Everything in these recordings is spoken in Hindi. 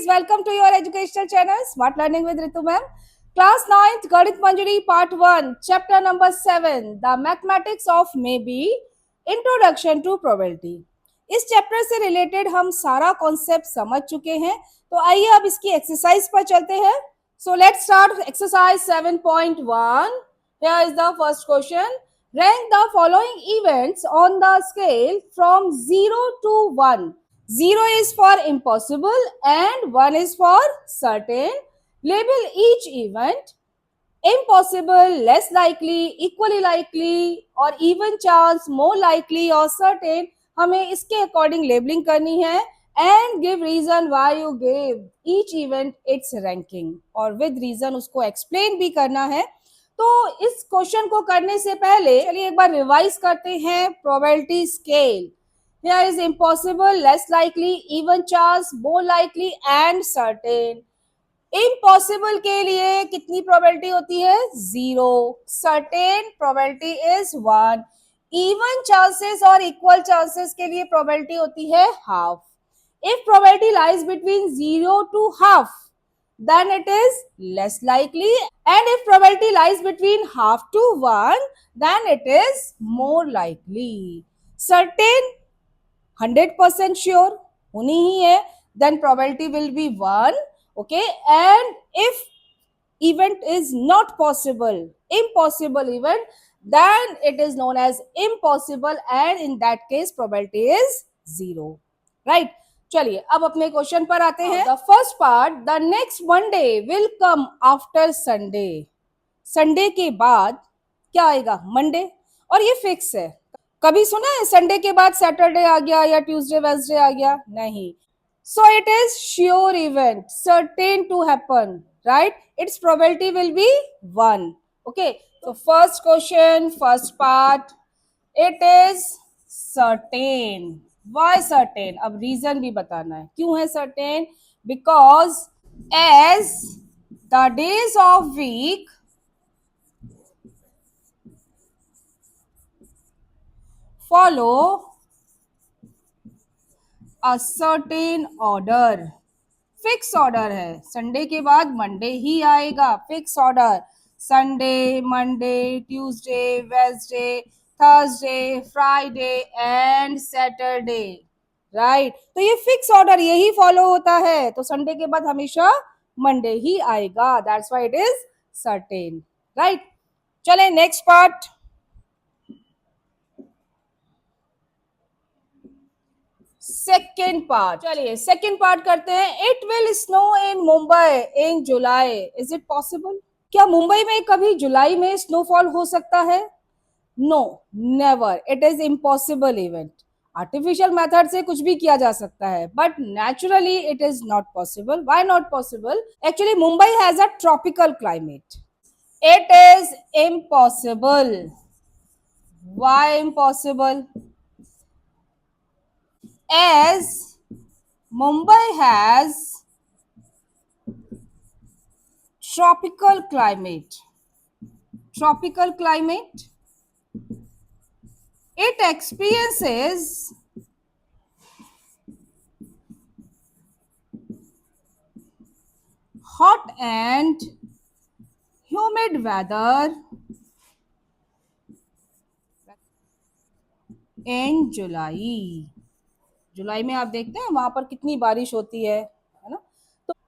welcome to your educational channel Smart Learning with Ritu ma'am. Class 9th Ganit Manjari Part 1 Chapter number 7 The Mathematics of Maybe Introduction to Probability. इस चैप्टर से रिलेटेड हम सारा कॉन्सेप्ट समझ चुके हैं, तो आइए अब इसकी एक्सरसाइज पर चलते हैं. So let's start exercise 7.1. Here is the first question. Rank the following events on the scale from 0 to 1. 0 is for impossible and 1 is for certain. Label each event: impossible, less likely, equally likely और even chance, more likely और certain. हमें इसके अकॉर्डिंग लेबलिंग करनी है and give reason why you gave each event its ranking और with reason उसको explain भी करना है. तो इस क्वेश्चन को करने से पहले चलिए एक बार रिवाइज करते हैं probability scale. Here is impossible, less likely, even chance, more likely and certain. Impossible के लिए कितनी प्रोबेबिलिटी होती है? 0. Certain probability is 1. Even chances और इक्वल चांसेस के लिए प्रोबेबिलिटी होती है half. If probability lies between 0 to half, then it is less likely, and if probability lies between half to 1, then it is more likely. Certain 100% sure होनी ही है, then probability will be 1. Okay, and if event is not possible, impossible event, then it is known as impossible, and in that case probability is 0. Right? चलिए अब अपने क्वेश्चन पर आते हैं. The first part, the next Monday will come after Sunday. Sunday के बाद क्या आएगा? मंडे. और ये फिक्स है. कभी सुना है संडे के बाद सैटरडे आ गया या ट्यूसडे वेडनेसडे आ गया? नहीं. So it is sure event, certain to happen, right? Its probability will be 1. Okay, so first question, first part, it is certain. Why certain? अब reason भी बताना है. क्यों है certain? Because as the days of week follow a certain order. Fix order है. संडे के बाद मंडे ही आएगा. Fix order. Sunday, Monday, Tuesday, Wednesday, Thursday, Friday and Saturday. Right? तो ये फिक्स ऑर्डर यही फॉलो होता है. तो संडे के बाद हमेशा मंडे ही आएगा. That's why it is certain. Right? चले नेक्स्ट पार्ट. Second part. चलिए सेकेंड पार्ट करते हैं. It will snow in Mumbai in July. Is it possible? क्या मुंबई में कभी जुलाई में स्नोफॉल हो सकता है? No, never. It is impossible event. Artificial method से कुछ भी किया जा सकता है, but naturally it is not possible. Why not possible? Actually Mumbai has a tropical climate. It is impossible. Why impossible? As Mumbai has tropical climate, it experiences hot and humid weather in July. जुलाई में आप देखते हैं वहां पर कितनी बारिश होती है ना.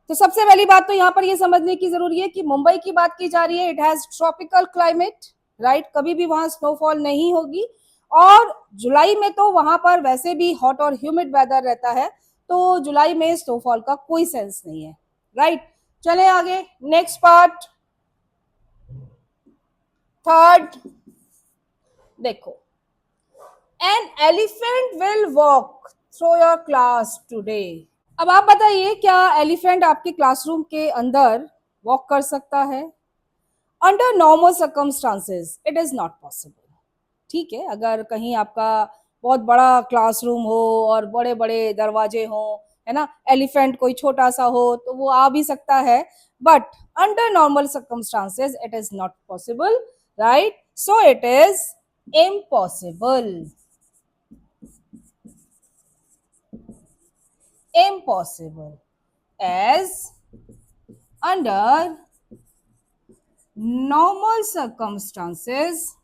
तो सबसे पहली बात तो यहाँ पर ये समझने की जरूरी है कि मुंबई की बात की जा रही है. It has tropical climate. Right? कभी भी वहां स्नोफॉल नहीं होगी. और जुलाई में तो वहां पर वैसे भी हॉट और ह्यूमिड वेदर रहता है, तो जुलाई में स्नोफॉल का कोई सेंस नहीं है. राइट? चले आगे. Next part, third. देखो, an elephant will walk through your class today. अब आप बताइए, क्या एलिफेंट आपके क्लासरूम के अंदर वॉक कर सकता है? Under normal circumstances it is not possible. ठीक है, अगर कहीं आपका बहुत बड़ा क्लासरूम हो और बड़े बड़े दरवाजे हो, है ना, एलिफेंट कोई छोटा सा हो तो वो आ भी सकता है, but under normal circumstances it is not possible. Right? So it is impossible. Impossible. as under normal circumstances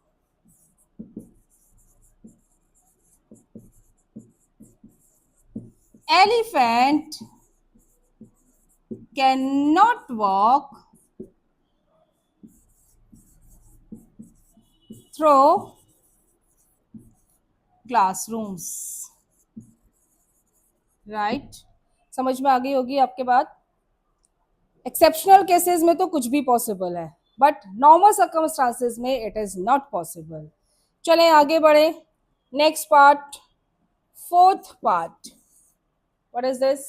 elephant cannot walk through classrooms. Right समझ में आ गई होगी आपके बात. एक्सेप्शनल केसेस में तो कुछ भी पॉसिबल है, बट नॉर्मल सर्कमस्टांसेस में इट इज नॉट पॉसिबल. चलें आगे बढ़े. Next part, fourth part. What is this?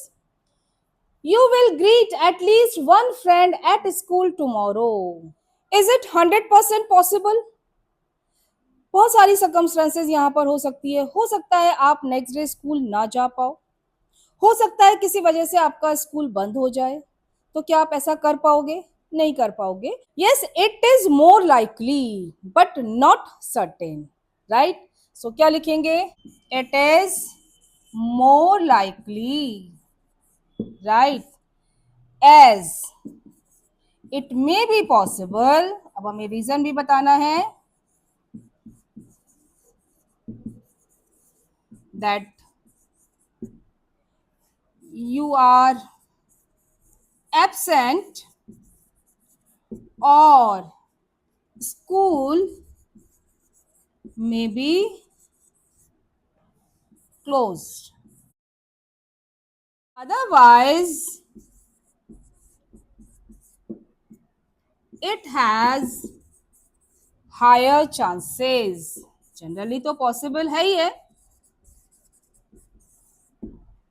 You will greet at least one friend at school tomorrow. Is it 100% possible? बहुत सारी सर्कमस्टेंसेज यहाँ पर हो सकती है. हो सकता है आप नेक्स्ट डे स्कूल ना जा पाओ, हो सकता है किसी वजह से आपका स्कूल बंद हो जाए. तो क्या आप ऐसा कर पाओगे? नहीं कर पाओगे. Yes, it is more likely but not certain. Right, so क्या लिखेंगे? It is more likely, right, as it may be possible. अब हमें रीजन भी बताना है. That you are absent or school may be closed. Otherwise, it has higher chances. Generally तो पॉसिबल है ही है.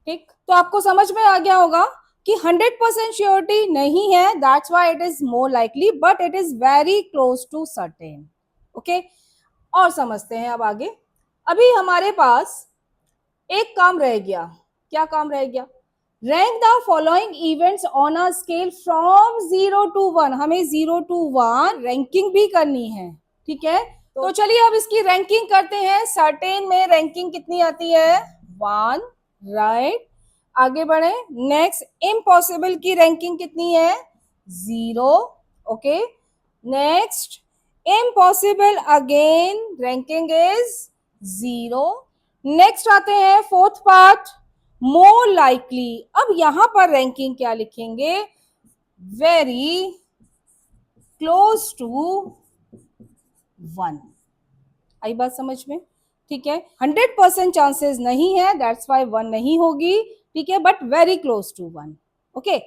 ठीक, तो आपको समझ में आ गया होगा कि 100% श्योरिटी नहीं है. That's why it is more likely but it is very close to certain. Okay, और समझते हैं अब आगे. अभी हमारे पास एक काम रह गया. क्या काम रह गया? Rank the following events on a scale from 0 to 1. हमें 0 to 1 रैंकिंग भी करनी है. ठीक है, तो चलिए अब इसकी रैंकिंग करते हैं. सर्टेन में रैंकिंग कितनी आती है? 1. राइट, आगे बढ़े. नेक्स्ट, इम्पॉसिबल की रैंकिंग कितनी है? 0. Okay, next, impossible again ranking is 0. Next आते हैं फोर्थ पार्ट, मोर लाइकली. अब यहां पर रैंकिंग क्या लिखेंगे? Very close to 1. आई बात समझ में? ठीक है, 100% चांसेस नहीं है, दैट्स वाई 1 नहीं होगी. ठीक है, but very close to 1. Okay,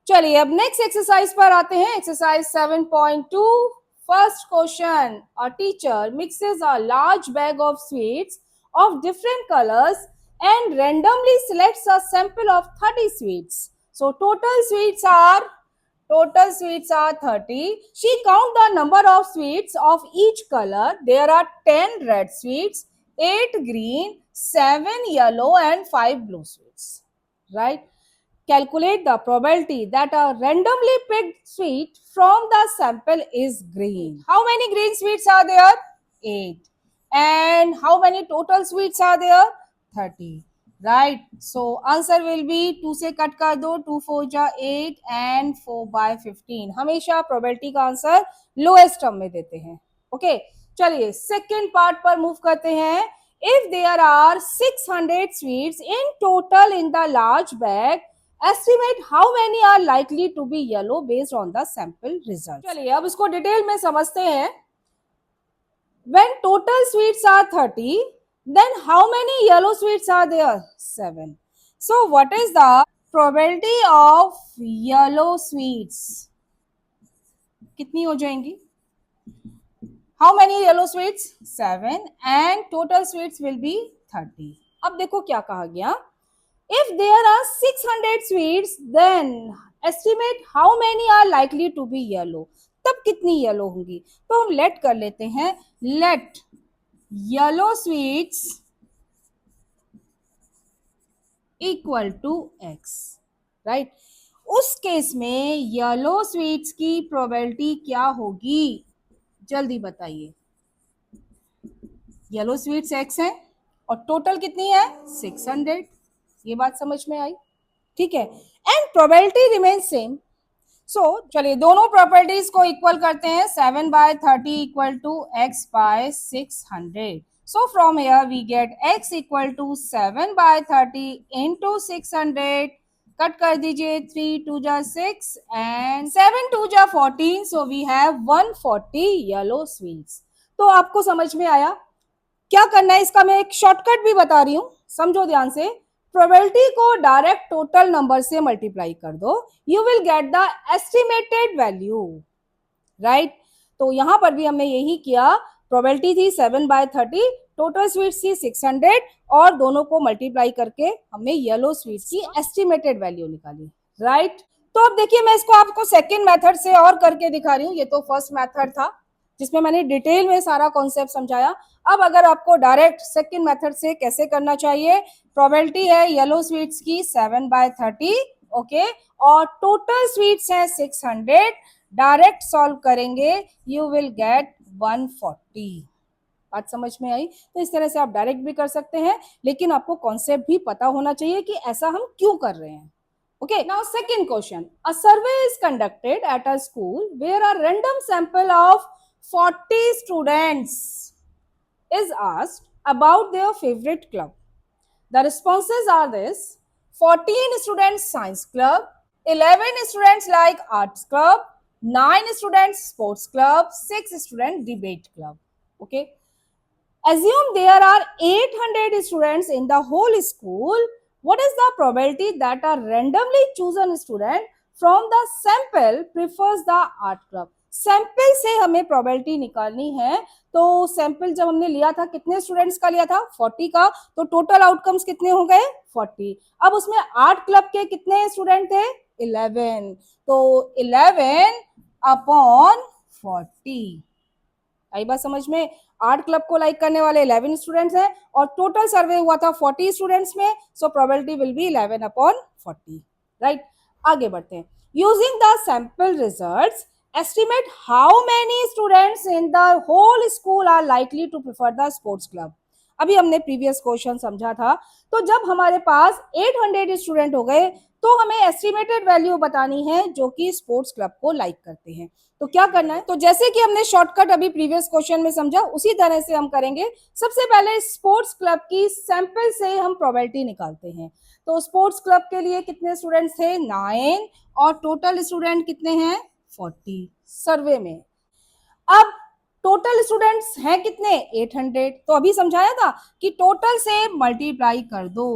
चलिए अब नेक्स्ट एक्सरसाइज पर आते हैं. Exercise 7.2. First question, a teacher mixes a large bag of sweets of different colors and randomly selects a sample of 30 sweets. So total sweets are 30. She count the number of sweets of each color. There are 10 red sweets, 8 green, 7 yellow and 5 blue sweets. Right? Calculate the probability that a randomly picked sweet from the sample is green. How many green sweets are there? 8. And how many total sweets are there? 30. Right, so answer will be 2 से कट कर दो, 2 4 जा 8 and 4 by 15. हमेशा प्रोबेबिलिटी का आंसर लोएस्ट टर्म में देते हैं. ओके, चलिए सेकेंड पार्ट पर मूव करते हैं. If there are 600 sweets in total in the large bag, estimate how many are likely to be yellow based on the sample results. चलिए अब इसको डिटेल में समझते हैं. When total sweets are 30, then how many yellow sweets are there? 7. So what is the probability of yellow sweets? कितनी हो जाएंगी? How many yellow sweets? 7 and total sweets will be 30. अब देखो क्या कहा गया. If there are 600 sweets, then estimate how many are likely to be yellow. तब कितनी येलो होंगी? तो हम लेट कर लेते हैं. Let yellow sweets equal to x. Right, उस केस में येलो स्वीट्स की प्रोबेबिलिटी क्या होगी? जल्दी बताइए. येलो स्वीट्स एक्स है और टोटल कितनी है? 600. ये बात समझ में आई? ठीक है, and probability remain same. So चलिए दोनों प्रॉपर्टीज को इक्वल करते हैं. 7/30 equal to x/600. So from here we get x equal to 7/30 into 600. Cut कर दीजिए. 3 2 जा 6 and 7 2 जा 14. So we have 140 yellow sweets. तो आपको समझ में आया क्या करना है? इसका मैं एक शॉर्टकट भी बता रही हूं, समझो ध्यान से. प्रोबेबिलिटी को डायरेक्ट टोटल नंबर से मल्टीप्लाई कर दो. You will get the estimated value. Right. तो यहां पर भी हमने यही किया. प्रोबेबिलिटी थी 7/30, टोटल स्वीट्स थी 600 और दोनों को मल्टीप्लाई करके हमने येलो स्वीट्स की एस्टिमेटेड वैल्यू निकाली. राइट. तो अब देखिए मैं इसको आपको सेकेंड मेथड से और करके दिखा रही हूँ. ये तो फर्स्ट मेथड था जिसमें मैंने डिटेल में सारा कॉन्सेप्ट समझाया. अब अगर आपको डायरेक्ट सेकेंड मेथड से कैसे करना चाहिए, प्रोबेबिलिटी है येलो स्वीट्स की 7/30, ओके, और टोटल स्वीट्स है 600. डायरेक्ट सॉल्व करेंगे यू विल गेट 140. बात समझ में आई? तो इस तरह से आप डायरेक्ट भी कर सकते हैं, लेकिन आपको कॉन्सेप्ट भी पता होना चाहिए कि ऐसा हम क्यों कर रहे हैं. Okay, now second question. A survey is conducted at a school where a random sample of 40 students is asked about their favorite club. The responses are this: 14 students science club, 11 students like arts club, 9 students sports club, 6 students debate club. Okay. Assume there are 800 students in the whole school. What is the probability that a randomly chosen student from the sample prefers the art club? Sample से हमें प्रोबेबिलिटी निकालनी है. तो सैंपल जब हमने लिया था कितने स्टूडेंट्स का लिया था? 40 का. तो टोटल आउटकम्स कितने हो गए? 40. अब उसमें आर्ट क्लब के कितने स्टूडेंट थे? 11. तो 11 अपॉन 40. आई बात समझ में? आर्ट क्लब को लाइक करने वाले 11 स्टूडेंट्स हैं और टोटल सर्वे हुआ था 40 स्टूडेंट्स में. सो प्रोबेबिलिटी विल बी 11/40. राइट. आगे बढ़ते हैं. Using the sample results estimate how many students in the whole school are likely to prefer the sports club. अभी हमने प्रीवियस क्वेश्चन समझा था. तो जब हमारे पास 800 स्टूडेंट हो गए तो हमें एस्टिमेटेड वैल्यू बतानी है जो कि स्पोर्ट्स क्लब को लाइक करते हैं. तो क्या करना है? तो जैसे कि हमने शॉर्टकट अभी प्रीवियस क्वेश्चन में समझा उसी तरह से हम करेंगे. सबसे पहले स्पोर्ट्स क्लब की सैंपल से हम प्रोबेबिलिटी निकालते हैं. तो स्पोर्ट्स क्लब के लिए कितने स्टूडेंट्स थे? 9 और टोटल स्टूडेंट कितने हैं? 40 सर्वे में. अब टोटल स्टूडेंट्स हैं कितने? 800. तो अभी समझाया था कि टोटल से मल्टीप्लाई कर दो.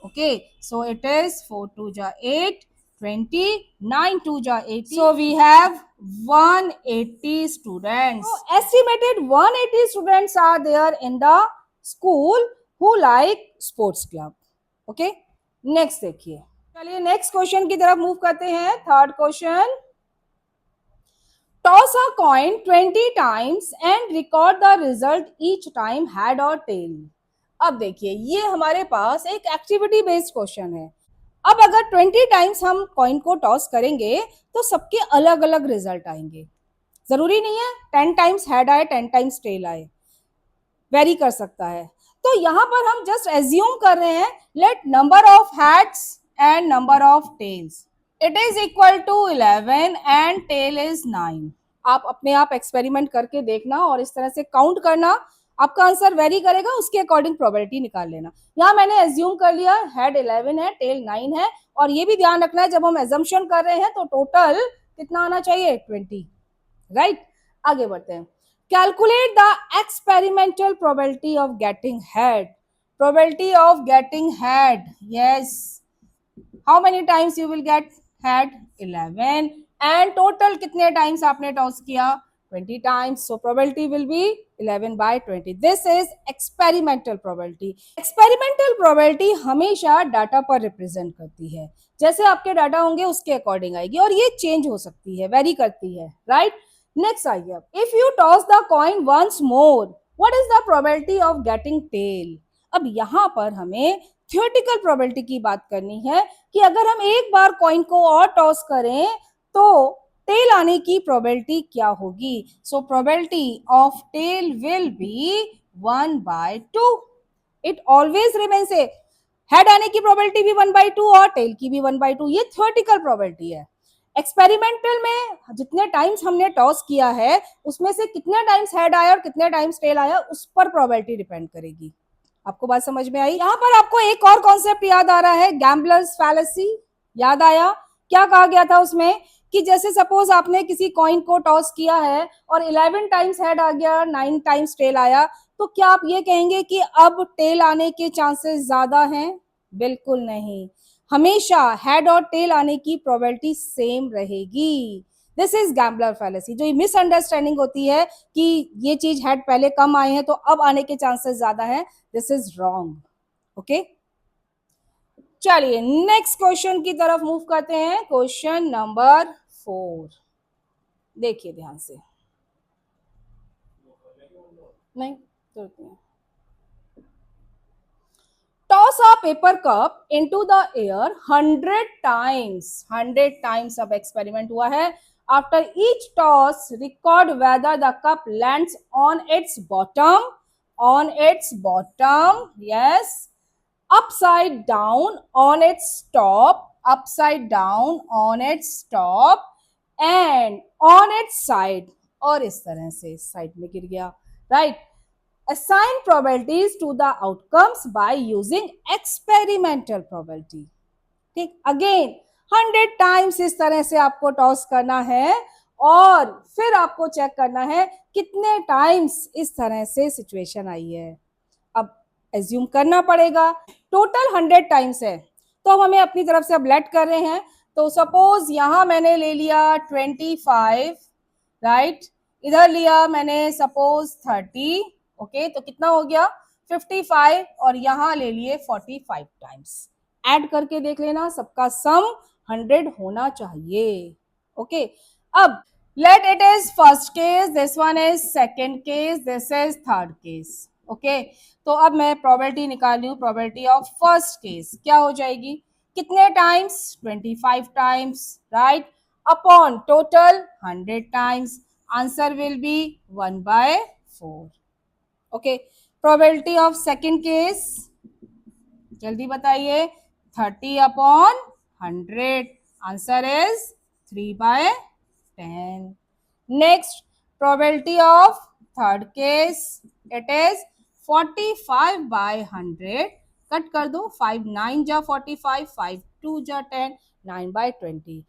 ओके, सो इट इज 4 2 जा 8, 20, 9 2 जा 80. So we have 180 students. So estimated 180 students are there in the school who like sports club. Okay, next देखिए. चलिए नेक्स्ट क्वेश्चन की तरफ मूव करते हैं. Third question. Toss a coin 20 times and record the result each time head or tail. अब देखिए ये हमारे पास एक एक्टिविटी बेस्ड क्वेश्चन है. अब अगर 20 टाइम्स हम कॉइन को टॉस करेंगे तो सबके अलग अलग रिजल्ट आएंगे. जरूरी नहीं है 10 टाइम्स हेड आए 10 टाइम्स टेल आए, वेरी कर सकता है. तो यहां पर हम जस्ट एज्यूम कर रहे हैं let number of heads and number of tails it is equal to 11 and tail is 9. आप अपने आप एक्सपेरिमेंट करके देखना और इस तरह से काउंट करना. आपका आंसर वेरी करेगा, उसके अकॉर्डिंग प्रोबेबिलिटी निकाल लेना. यहाँ मैंने एज्यूम कर लिया हेड 11 है टेल 9 है. और ये भी ध्यान रखना है जब हम एजम्पशन कर रहे हैं तो टोटल कितना आना चाहिए? 20. राइट. आगे बढ़ते हैं. Calculate the experimental probability of getting head. Probability of getting head. Yes, how many times you will get head? 11. And total कितने टाइम्स आपने टॉस किया? 20 times. So probability will B 11/20. This is experimental probability. Experimental probability हमेशा डाटा पर रिप्रेजेंट करती है. जैसे आपके डाटा होंगे उसके अकॉर्डिंग आएगी और ये चेंज हो सकती है, वेरी करती है. राइट. नेक्स्ट आइए. If you toss the coin once more what is the probability of getting tail. अब यहाँ पर हमें थियोरेटिकल प्रोबेबिलिटी की बात करनी है कि अगर हम एक बार कॉइन को और टॉस करें तो टेल आने की प्रोबेबिलिटी क्या होगी? So probability of tail will be 1/2. It always remains a head आने की प्रोबेबिलिटी भी 1/2 और टेल की भी 1/2, ये थ्योरेटिकल प्रोबेबिलिटी है। एक्सपेरिमेंटल में जितने टाइम्स हमने टॉस किया है उसमें से कितने टाइम्स हेड आया और कितने टाइम्स टेल आया उस पर प्रोबेबिलिटी डिपेंड करेगी। आपको बात समझ में आई? यहां पर आपको एक और कॉन्सेप्ट याद आ रहा है, गैम्बलर्स फैलेसी। याद आया? क्या कहा गया था उसमें कि जैसे सपोज आपने किसी कॉइन को टॉस किया है और 11 टाइम्स हेड आ गया, 9 टाइम्स टेल आया, तो क्या आप ये कहेंगे कि अब टेल आने के चांसेस ज्यादा हैं? बिल्कुल नहीं, हमेशा हेड और टेल आने की प्रोबेबिलिटी सेम रहेगी। This is gambler fallacy. जो मिसअंडरस्टैंडिंग होती है कि ये चीज हेड पहले कम आए हैं तो अब आने के चांसेस ज्यादा हैं, दिस इज रॉन्ग। ओके, चलिए नेक्स्ट क्वेश्चन की तरफ मूव करते हैं। क्वेश्चन नंबर 4, देखिए ध्यान से। नहीं तो toss a paper cup into the air 100 times, 100 times अब एक्सपेरिमेंट हुआ है। After each toss, record whether the cup lands on its bottom, on its bottom, yes, upside down on its top, upside down on its top, and on its side, और इस तरह से साइड में गिर गया, right. Assign probabilities to the outcomes by using experimental probability। ठीक, अगेन 100 टाइम्स इस तरह से आपको टॉस करना है और फिर आपको चेक करना है कितने टाइम्स इस तरह से सिचुएशन आई है। अब एज्यूम करना पड़ेगा टोटल 100 टाइम्स है, तो अब हमें अपनी तरफ से अब लेट कर रहे हैं। तो सपोज यहां मैंने ले लिया 25, राइट, इधर लिया मैंने सपोज 30, ओके, तो कितना हो गया 55, और यहां ले लिए 45 टाइम्स। ऐड करके देख लेना, सबका सम 100 होना चाहिए। ओके, अब let it is first case, this one is second case, this is third case। Okay, तो अब मैं प्रोबेबिलिटी निकाल रही हूँ, प्रोबेबिलिटी ऑफ फर्स्ट केस क्या हो जाएगी, कितने times 25 times, right, upon total 100 times, answer will be 1/4। Okay, probability of second case जल्दी बताइए, 30 upon 100, answer is 3/10। Next, probability of third case, it is 45/100, cut कर दो, 5 9 जा 45, 5 2 जा 10, 9/20।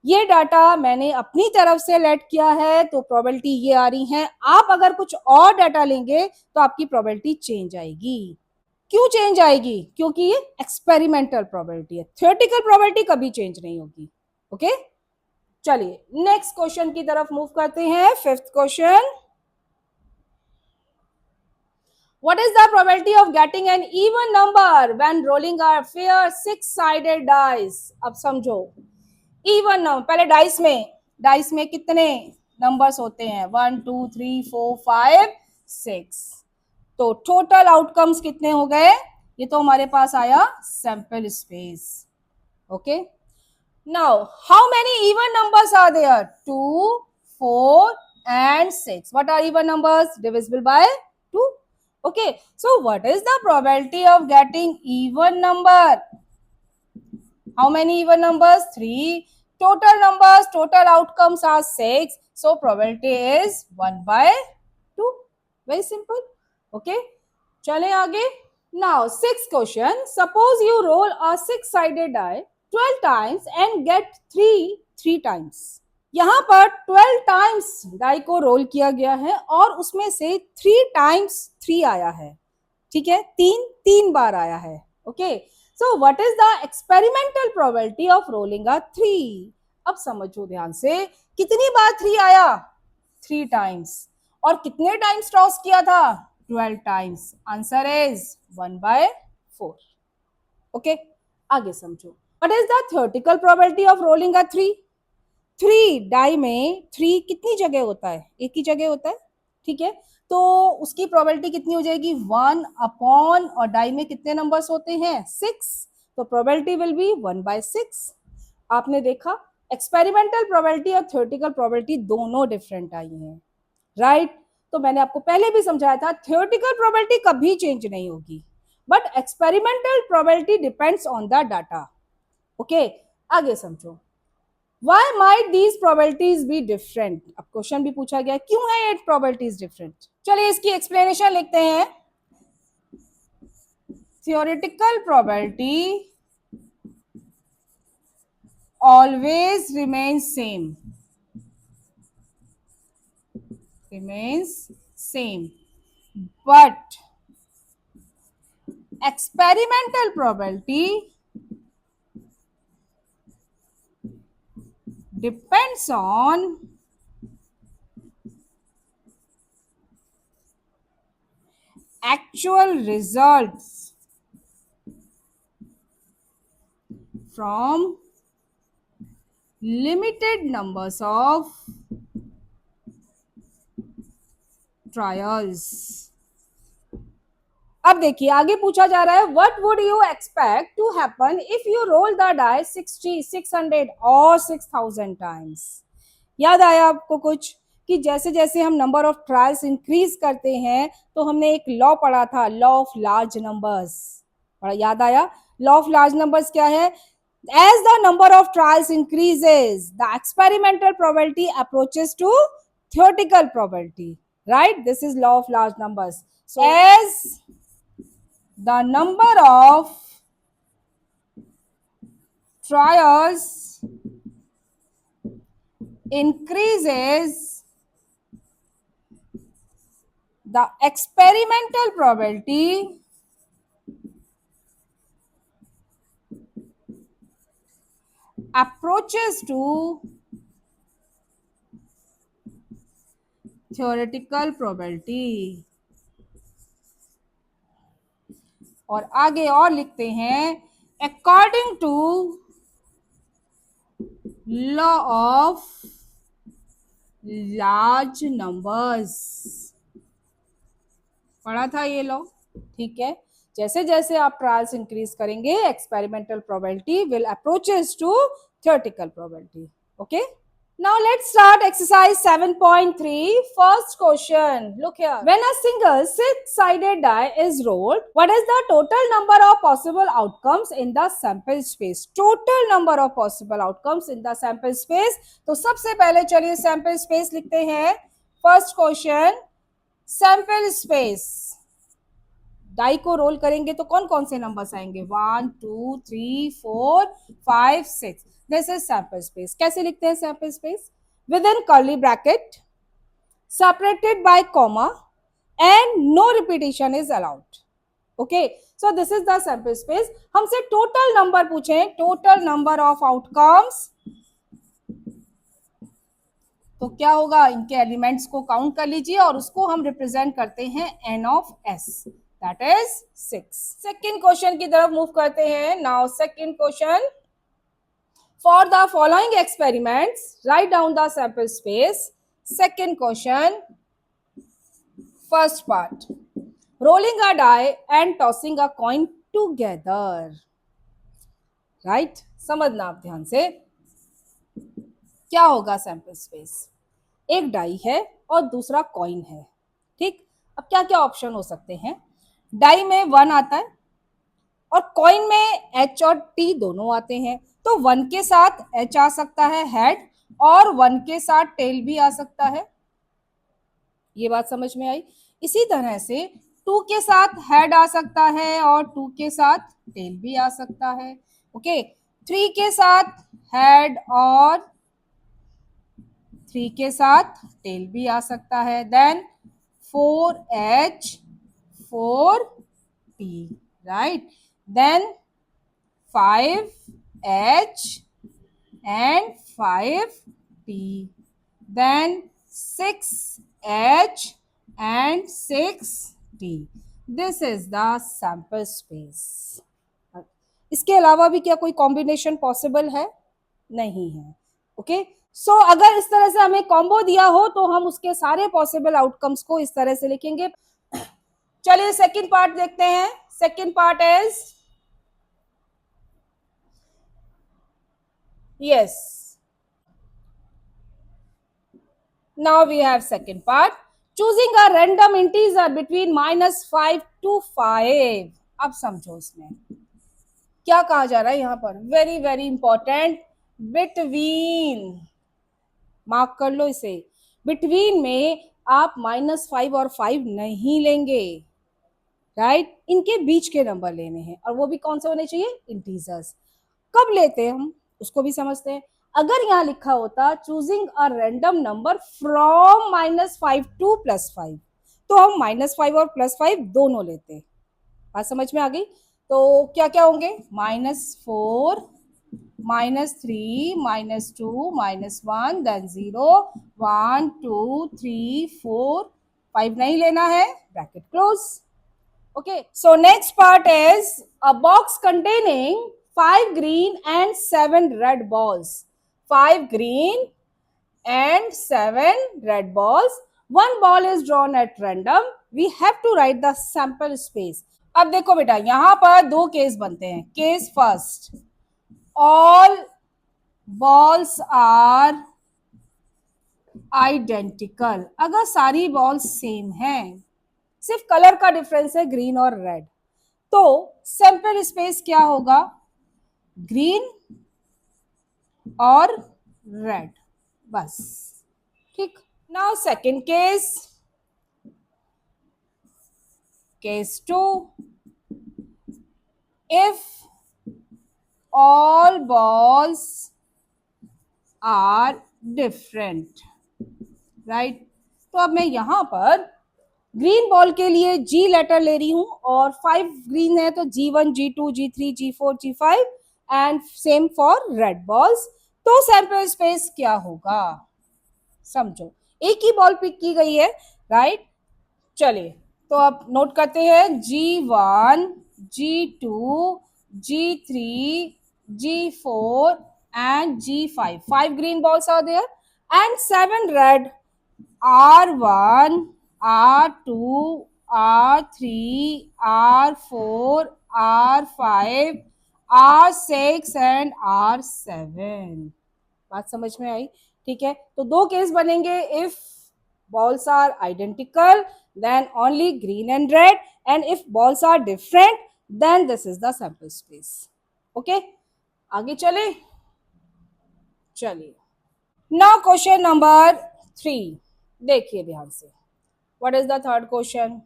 ये डाटा मैंने अपनी तरफ से लेट किया है तो प्रोबेबिलिटी ये आ रही है। आप अगर कुछ और डाटा लेंगे तो आपकी प्रोबेबिलिटी चेंज आएगी। क्यों चेंज आएगी? क्योंकि ये एक्सपेरिमेंटल प्रोबेबिलिटी है, थ्योरेटिकल प्रोबेबिलिटी कभी चेंज नहीं होगी। ओके, चलिए नेक्स्ट क्वेश्चन की तरफ मूव करते हैं। Fifth question, what is the probability of getting an even number when rolling a fair six sided dice? अब समझो, इवन नंबर, पहले डाइस में कितने नंबर्स होते हैं, 1 2 3 4 5 6, तो टोटल आउटकम्स कितने हो गए, ये तो हमारे पास आया sample space. Okay, now how many even numbers are there, 2 4 and 6। what are even numbers? Divisible by 2। okay, so what is the probability of getting even number? How many even numbers? 3 total numbers, total outcomes are 6, so probability is 1/2। very simple। okay, चले आगे। now sixth question, suppose you roll a six sided die 12 times and get 3 times। यहां पर 12 टाइम्स डाई को रोल किया गया है और उसमें से 3 टाइम्स 3 आया है। ठीक है, तीन बार आया है। Okay, so what is the experimental probability of rolling a 3? अब समझो ध्यान से, कितनी बार 3 आया, 3 टाइम्स, और कितने टाइम्स टॉस किया था, 12 टाइम्स, आंसर इज 1/4। ओके, आगे समझो, what is the theoretical probability of rolling a 3? 3 die में 3 कितनी जगह होता है, एक ही जगह होता है। ठीक है, तो उसकी प्रोबेबिलिटी कितनी हो जाएगी, 1 अपॉन, और डाई में कितने नंबर्स होते हैं, 6, तो प्रोबेबिलिटी विल बी 1/6। आपने देखा, एक्सपेरिमेंटल प्रोबेबिलिटी और थ्योरेटिकल प्रोबेबिलिटी दोनों डिफरेंट आई हैं, राइट। तो मैंने आपको पहले भी समझाया था, थ्योरेटिकल प्रोबेबिलिटी कभी चेंज नहीं होगी, but experimental probability depends on the data. Okay, आगे समझो. Why might these probabilities be different? अब क्वेश्चन भी पूछा गया क्यों है ये probabilities different. चलिए इसकी explanation लिखते हैं. Theoretical probability always remains same. Remains same. But experimental probability depends on actual results from limited numbers of trials. अब देखिए आगे पूछा जा रहा है what would you expect to happen if you roll the die 60, 600 और 6000 टाइम्स. याद आया आपको कुछ कि जैसे जैसे हम नंबर ऑफ ट्रायल्स इंक्रीज करते हैं तो हमने एक लॉ पढ़ा था, लॉ ऑफ लार्ज नंबर्स. याद आया लॉ ऑफ लार्ज नंबर्स क्या है? As the number of trials increases, the experimental probability approaches to theoretical probability, right? This is law of large numbers. So as the number of trials increases, the experimental probability approaches to theoretical probability. और आगे और लिखते हैं according to law of large numbers. पढ़ा था ये लॉ, ठीक है. जैसे जैसे आप ट्रायल्स इंक्रीज करेंगे experimental probability will approaches to theoretical probability. Okay, now let's start exercise 7.3. First question, look here. When a single six-sided die is rolled, what is the total number of possible outcomes in the sample space? Total number of possible outcomes in the sample space. तो सबसे पहले चलिए sample space लिखते हैं. First question, sample space. Die को रोल करेंगे तो कौन कौन से नंबर्स आएंगे? 1, 2, 3, 4, 5, 6. This is sample space. कैसे लिखते हैं sample space? Within curly bracket, separated by comma and no repetition is allowed. Okay, so this is the sample space. हमसे टोटल नंबर पूछे, टोटल नंबर ऑफ आउटकम्स, तो क्या होगा? इनके एलिमेंट्स को काउंट कर लीजिए और उसको हम रिप्रेजेंट करते हैं n of s, that is 6. Second question की तरफ मूव करते हैं. Now second question, for the following experiments write down the sample space. Second question, first part, rolling a die and tossing a coin together. Right, समझना आप ध्यान से. क्या होगा सैंपल स्पेस? एक डाई है और दूसरा कॉइन है, ठीक. अब क्या क्या ऑप्शन हो सकते हैं? डाई में 1 आता है और कॉइन में h और t दोनों आते हैं, तो 1 के साथ h आ सकता है हेड और 1 के साथ टेल भी आ सकता है. ये बात समझ में आई? इसी तरह से 2 के साथ हेड आ सकता है और 2 के साथ टेल भी आ सकता है. ओके, 3 के साथ हेड और 3 के साथ टेल भी आ सकता है. Then 4h 4t, right. Then 5h and 5t. Then 6h and 6t. This is the sample space. इसके अलावा भी क्या कोई कॉम्बिनेशन पॉसिबल है? नहीं है. ओके, सो अगर इस तरह से हमें कॉम्बो दिया हो तो हम उसके सारे पॉसिबल आउटकम्स को इस तरह से लिखेंगे. चलिए सेकंड पार्ट देखते हैं. Second part is, yes, now we have second part, choosing a random integer between -5 to 5. अब समझो इसमें क्या कहा जा रहा है यहाँ पर, very very important, between, mark कर लो इसे। बिटवीन में आप -5 और 5 नहीं लेंगे, राइट, इनके बीच के नंबर लेने हैं, और वो भी कौन से होने चाहिए, इंटीजर्स। कब लेते हैं हम, उसको भी समझते हैं। अगर यहाँ लिखा होता choosing a random number from -5 to +5, तो हम -5 और +5 दोनों लेते। बात समझ में आ गई। तो क्या क्या होंगे, -4, -3, -2, -1, देन 0, 1, 2, 3, 4, 5 नहीं लेना है, bracket close. Okay, so next part is a box containing 5 green and 7 red balls. 5 green and 7 red balls. One ball is drawn at random. We have to write the sample space. अब देखो बेटा, यहां पर दो केस बनते हैं. Case first, all balls are identical. अगर सारी बॉल्स सेम हैं, सिर्फ कलर का डिफरेंस है ग्रीन और रेड, तो सैंपल स्पेस क्या होगा, ग्रीन और रेड, बस, ठीक। Now second case, case 2, if all balls are different, right. तो अब मैं यहां पर ग्रीन बॉल के लिए जी लेटर ले रही हूं, और 5 ग्रीन है तो G1, G2, G3, G4, G5, and same for red balls. तो सैंपल स्पेस क्या होगा, समझो, एक ही बॉल पिक की गई है, राइट। चलिए, तो अब नोट करते हैं, G1, G2, G3, G4 and G5. 5 green balls are there and 7 red, R1, R2, R3, R4, R5, R6 and R7. बात समझ में आई, ठीक है। तो दो केस बनेंगे, if balls are identical then only green and red, and if balls are different then this is the sample space. Okay, आगे चले, चलिए। नाउ क्वेश्चन नंबर 3, देखिए ध्यान से, what is the third question.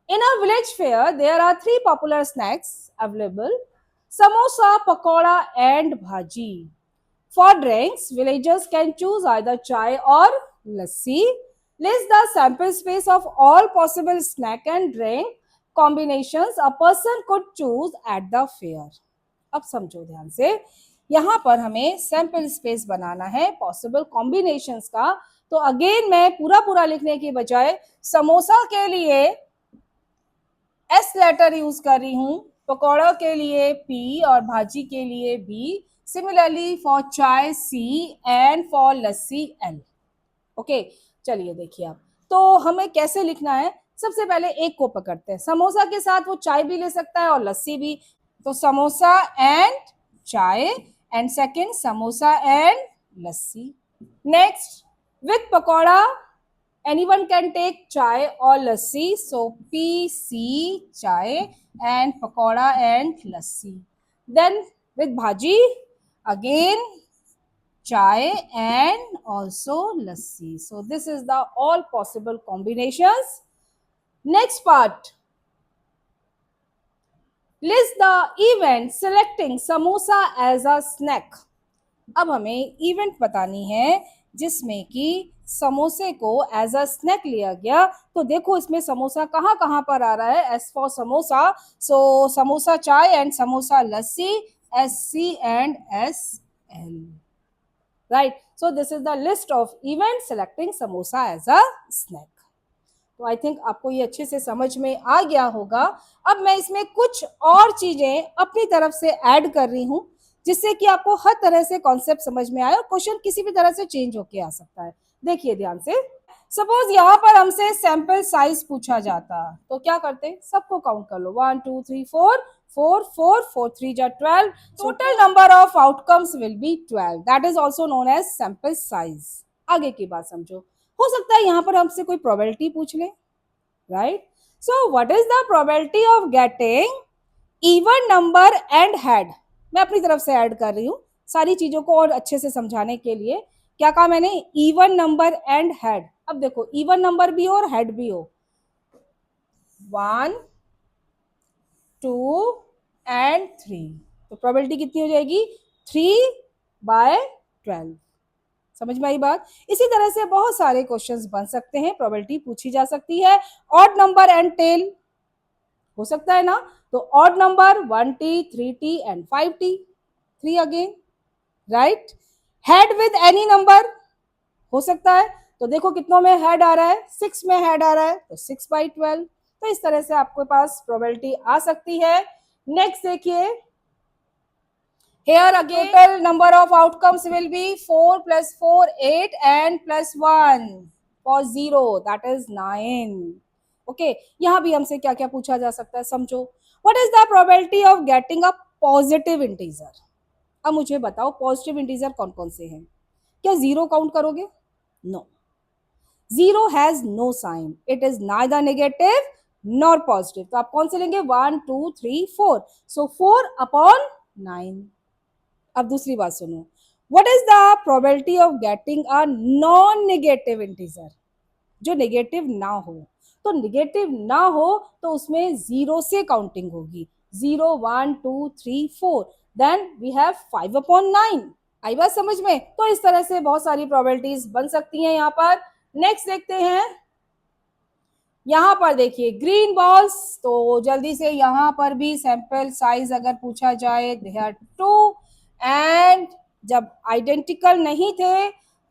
In a village fair there are 3 popular snacks available: samosa, pakoda and bhaji. For drinks, villagers can choose either chai or lassi. List the sample space of all possible snack and drink combinations a person could choose at the fair. अब समझो ध्यान से, यहाँ पर हमें सैंपल स्पेस बनाना है पॉसिबल कॉम्बिनेशंस का। तो अगेन मैं पूरा पूरा लिखने की बजाय समोसा के लिए एस लेटर यूज कर रही हूँ, पकौड़ा के लिए पी और भाजी के लिए B, similarly for chai c and for lassi l. Okay, चलिए देखिए आप, तो हमें कैसे लिखना है, सबसे पहले एक को पकड़ते हैं, समोसा के साथ वो चाय भी ले सकता है और लस्सी भी, तो समोसा एंड चाय, and second samosa and lassi. Next, with pakora anyone can take chai or lassi, so PC chai and pakoda and lassi. Then with bhaji, again chai and also lassi. So this is the all possible combinations. Next part, list the event selecting samosa as a snack. अब हमें इवेंट बतानी है जिसमें कि समोसे को एज अ स्नैक लिया गया। तो देखो इसमें समोसा कहाँ कहाँ पर आ रहा है, S for samosa, so samosa chai and samosa lassi, SC and SL, right. So this is the list of event selecting samosa as a snack. तो आई थिंक आपको ये अच्छे से समझ में आ गया होगा। अब मैं इसमें कुछ और चीजें अपनी तरफ से ऐड कर रही हूँ, जिससे कि आपको हर तरह से कॉन्सेप्ट समझ में आए और क्वेश्चन किसी भी तरह से चेंज होके आ सकता है। देखिए ध्यान से, सपोज यहाँ पर हमसे सैंपल साइज पूछा जाता, तो क्या करते, सबको काउंट कर लो, 1 2 3 4, 4 4 4 3 जा 12, total number of outcomes will be 12, that is also known as sample size. आगे की बात समझो, हो सकता है यहाँ पर हमसे कोई प्रोबेबिलिटी पूछ ले, right? So what is the probability of getting even number and head? मैं अपनी तरफ से ऐड कर रही हूं सारी चीजों को और अच्छे से समझाने के लिए। क्या कहा मैंने? Even number and head. अब देखो इवन नंबर भी हो और हेड भी हो, 1 2 एंड 3, तो प्रोबेबिलिटी कितनी हो जाएगी? 3/12। समझ में आई बात? इसी तरह से बहुत सारे क्वेश्चंस बन सकते हैं, प्रोबेबिलिटी पूछी जा सकती है। ऑड नंबर एंड टेल हो सकता है ना, तो odd number 1t 3t and 5t, 3 again, right? Head with any number हो सकता है, तो देखो कितनों में हेड आ रहा है? 6 में हेड आ रहा है, तो 6/12। तो इस तरह से आपके पास प्रोबेबिलिटी आ सकती है। नेक्स्ट देखिए, here again total number of outcomes will be 4 plus 4 8 and plus 1 for 0, that is 9। Okay, यहां भी हमसे क्या क्या पूछा जा सकता है समझो। What is the probability of getting a positive integer? अब मुझे बताओ पॉजिटिव इंटीजर कौन कौन से हैं? क्या जीरो काउंट करोगे? No, zero has no sign, it is neither negative nor positive. तो आप कौन से लेंगे? 1 2 3 4, सो 4/9। अब दूसरी बात सुनो, what is the probability of getting a non negative integer? जो नेगेटिव ना हो, तो नेगेटिव ना हो तो उसमें जीरो से काउंटिंग होगी, 0 1 2 3 4, देन वी हैव 5/9। आई बात समझ में? तो इस तरह से बहुत सारी प्रोबेबिलिटीज बन सकती हैं यहाँ पर। नेक्स्ट देखते हैं, यहां पर देखिए ग्रीन बॉल्स, तो जल्दी से यहां पर भी सैंपल साइज अगर पूछा जाए, दे आर 2, एंड जब आइडेंटिकल नहीं थे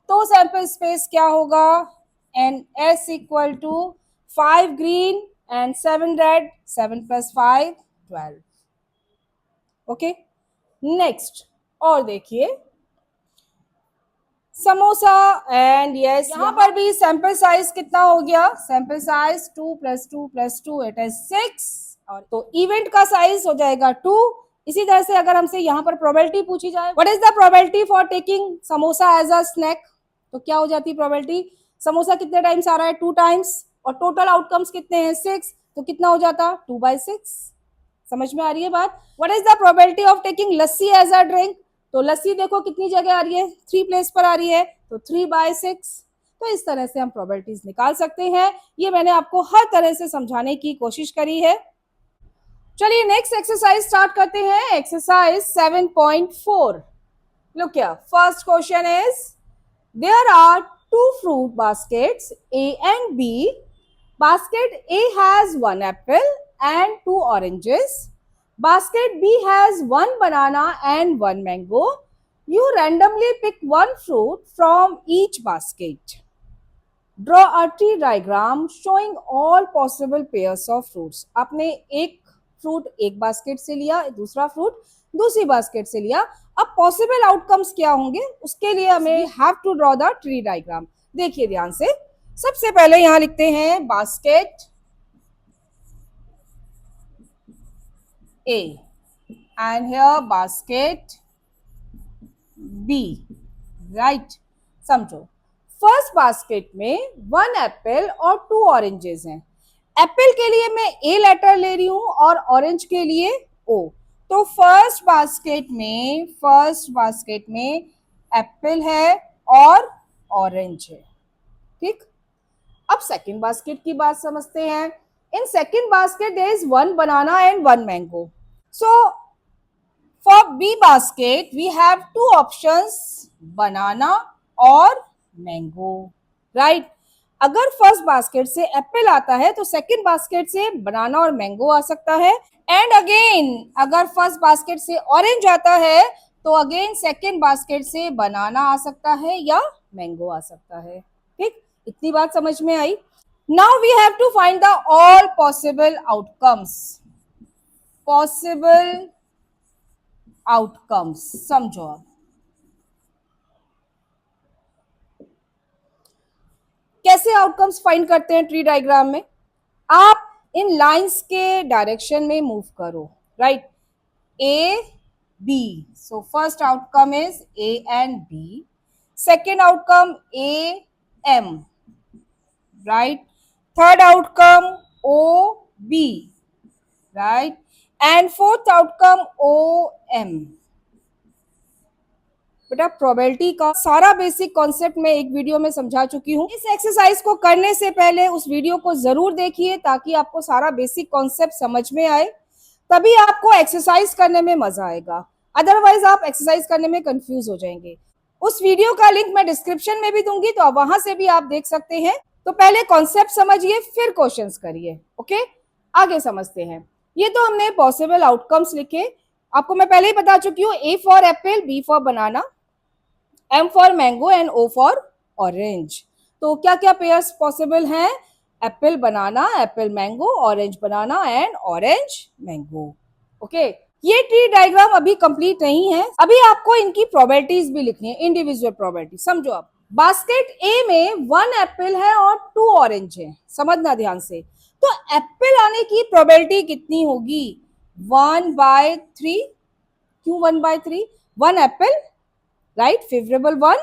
तो सैंपल स्पेस क्या होगा? N S equal to 5 green and 7 red, 7 + 5 12। Okay, next और देखिए समोसा, एंड यस यहाँ पर भी सैंपल साइज कितना हो गया? सैंपल साइज 2 + 2 + 2 इट इज 6, और तो इवेंट का साइज हो जाएगा 2। इसी तरह से अगर हमसे यहाँ पर प्रोबेबिलिटी पूछी जाए, what is the probability for taking samosa as a snack, तो क्या हो जाती प्रोबेबिलिटी? समोसा कितने टाइम्स आ रहा है? 2 टाइम्स, और टोटल आउटकम्स कितने हैं? 6, तो कितना हो जाता? 2/6। समझ में आ रही है बात? What is the probability of taking lassi as a drink, तो लस्सी देखो कितनी जगह आ रही है? 3 प्लेस पर आ रही है, तो 3/6। तो इस तरह से हम प्रोबेबिलिटीज निकाल सकते हैं। ये मैंने आपको हर तरह से समझाने की कोशिश करी है। चलिए नेक्स्ट एक्सरसाइज स्टार्ट करते हैं, exercise 7.4। Look here, first question is there are two fruit baskets A and B. Basket A has 1 apple and 2 oranges. Basket B has 1 banana and 1 mango. You randomly pick 1 fruit from each basket. Draw a tree diagram showing all possible pairs of fruits. आपने एक फ्रूट एक बास्केट से लिया, दूसरा फ्रूट दूसरी बास्केट से लिया। अब पॉसिबल आउटकम्स क्या होंगे उसके लिए हमें have to draw the tree diagram. देखिए ध्यान से, सबसे पहले यहां लिखते हैं basket A and here basket B, right? समझो, फर्स्ट बास्केट में 1 एप्पल और 2 ऑरेंजेस हैं। एप्पल के लिए मैं ए लेटर ले रही हूं और ऑरेंज के लिए ओ, तो फर्स्ट बास्केट में एप्पल है और ऑरेंज है, ठीक? अब सेकंड बास्केट की बात समझते हैं। In second basket there is 1 banana and 1 mango. So for b basket we have 2 options, banana और मैंगो, राइट? अगर फर्स्ट बास्केट से एप्पल आता है तो सेकंड बास्केट से बनाना और मैंगो आ सकता है, एंड अगेन अगर फर्स्ट बास्केट से ऑरेंज आता है तो अगेन सेकंड बास्केट से बनाना आ सकता है या मैंगो आ सकता है, ठीक? इतनी बात समझ में आई? Now we have to find the all possible outcomes. Possible outcomes समझो, आप कैसे आउटकम्स फाइंड करते हैं ट्री डायग्राम में? आप इन लाइंस के डायरेक्शन में मूव करो, right? A B, so first outcome is A and B, second outcome A M, right? Third outcome OB, right? And fourth outcome OM. बेटा प्रोबेबिलिटी का सारा बेसिक कॉन्सेप्ट मैं एक वीडियो में समझा चुकी हूँ। इस एक्सरसाइज को करने से पहले उस वीडियो को जरूर देखिए ताकि आपको सारा बेसिक कॉन्सेप्ट समझ में आए, तभी आपको एक्सरसाइज करने में मजा आएगा। अदरवाइज आप एक्सरसाइज करने में कंफ्यूज हो जाएंगे। उस वीडियो का लिंक मैं डिस्क्रिप्शन में भी दूंगी, तो वहां से भी आप देख सकते हैं। तो पहले कॉन्सेप्ट समझिए, फिर क्वेश्चंस करिए। ओके, आगे समझते हैं। ये तो हमने पॉसिबल आउटकम्स लिखे। आपको मैं पहले ही बता चुकी हूँ, A for Apple, B for banana, M for mango and O for orange. तो क्या क्या पेयर्स पॉसिबल हैं? Apple banana, Apple mango, orange banana and orange mango. Okay, ये ट्री डायग्राम अभी कंप्लीट नहीं है, अभी आपको इनकी प्रोबेबिलिटीज भी लिखनी है, इंडिविजुअल प्रोबेबिलिटी। समझो आप, बास्केट ए में 1 एप्पल है और 2 ऑरेंज है। समझना ध्यान से। तो एप्पल आने की प्रोबेबिलिटी कितनी होगी? 1/3। क्यों 1/3? 1 Apple, right? Favorable one.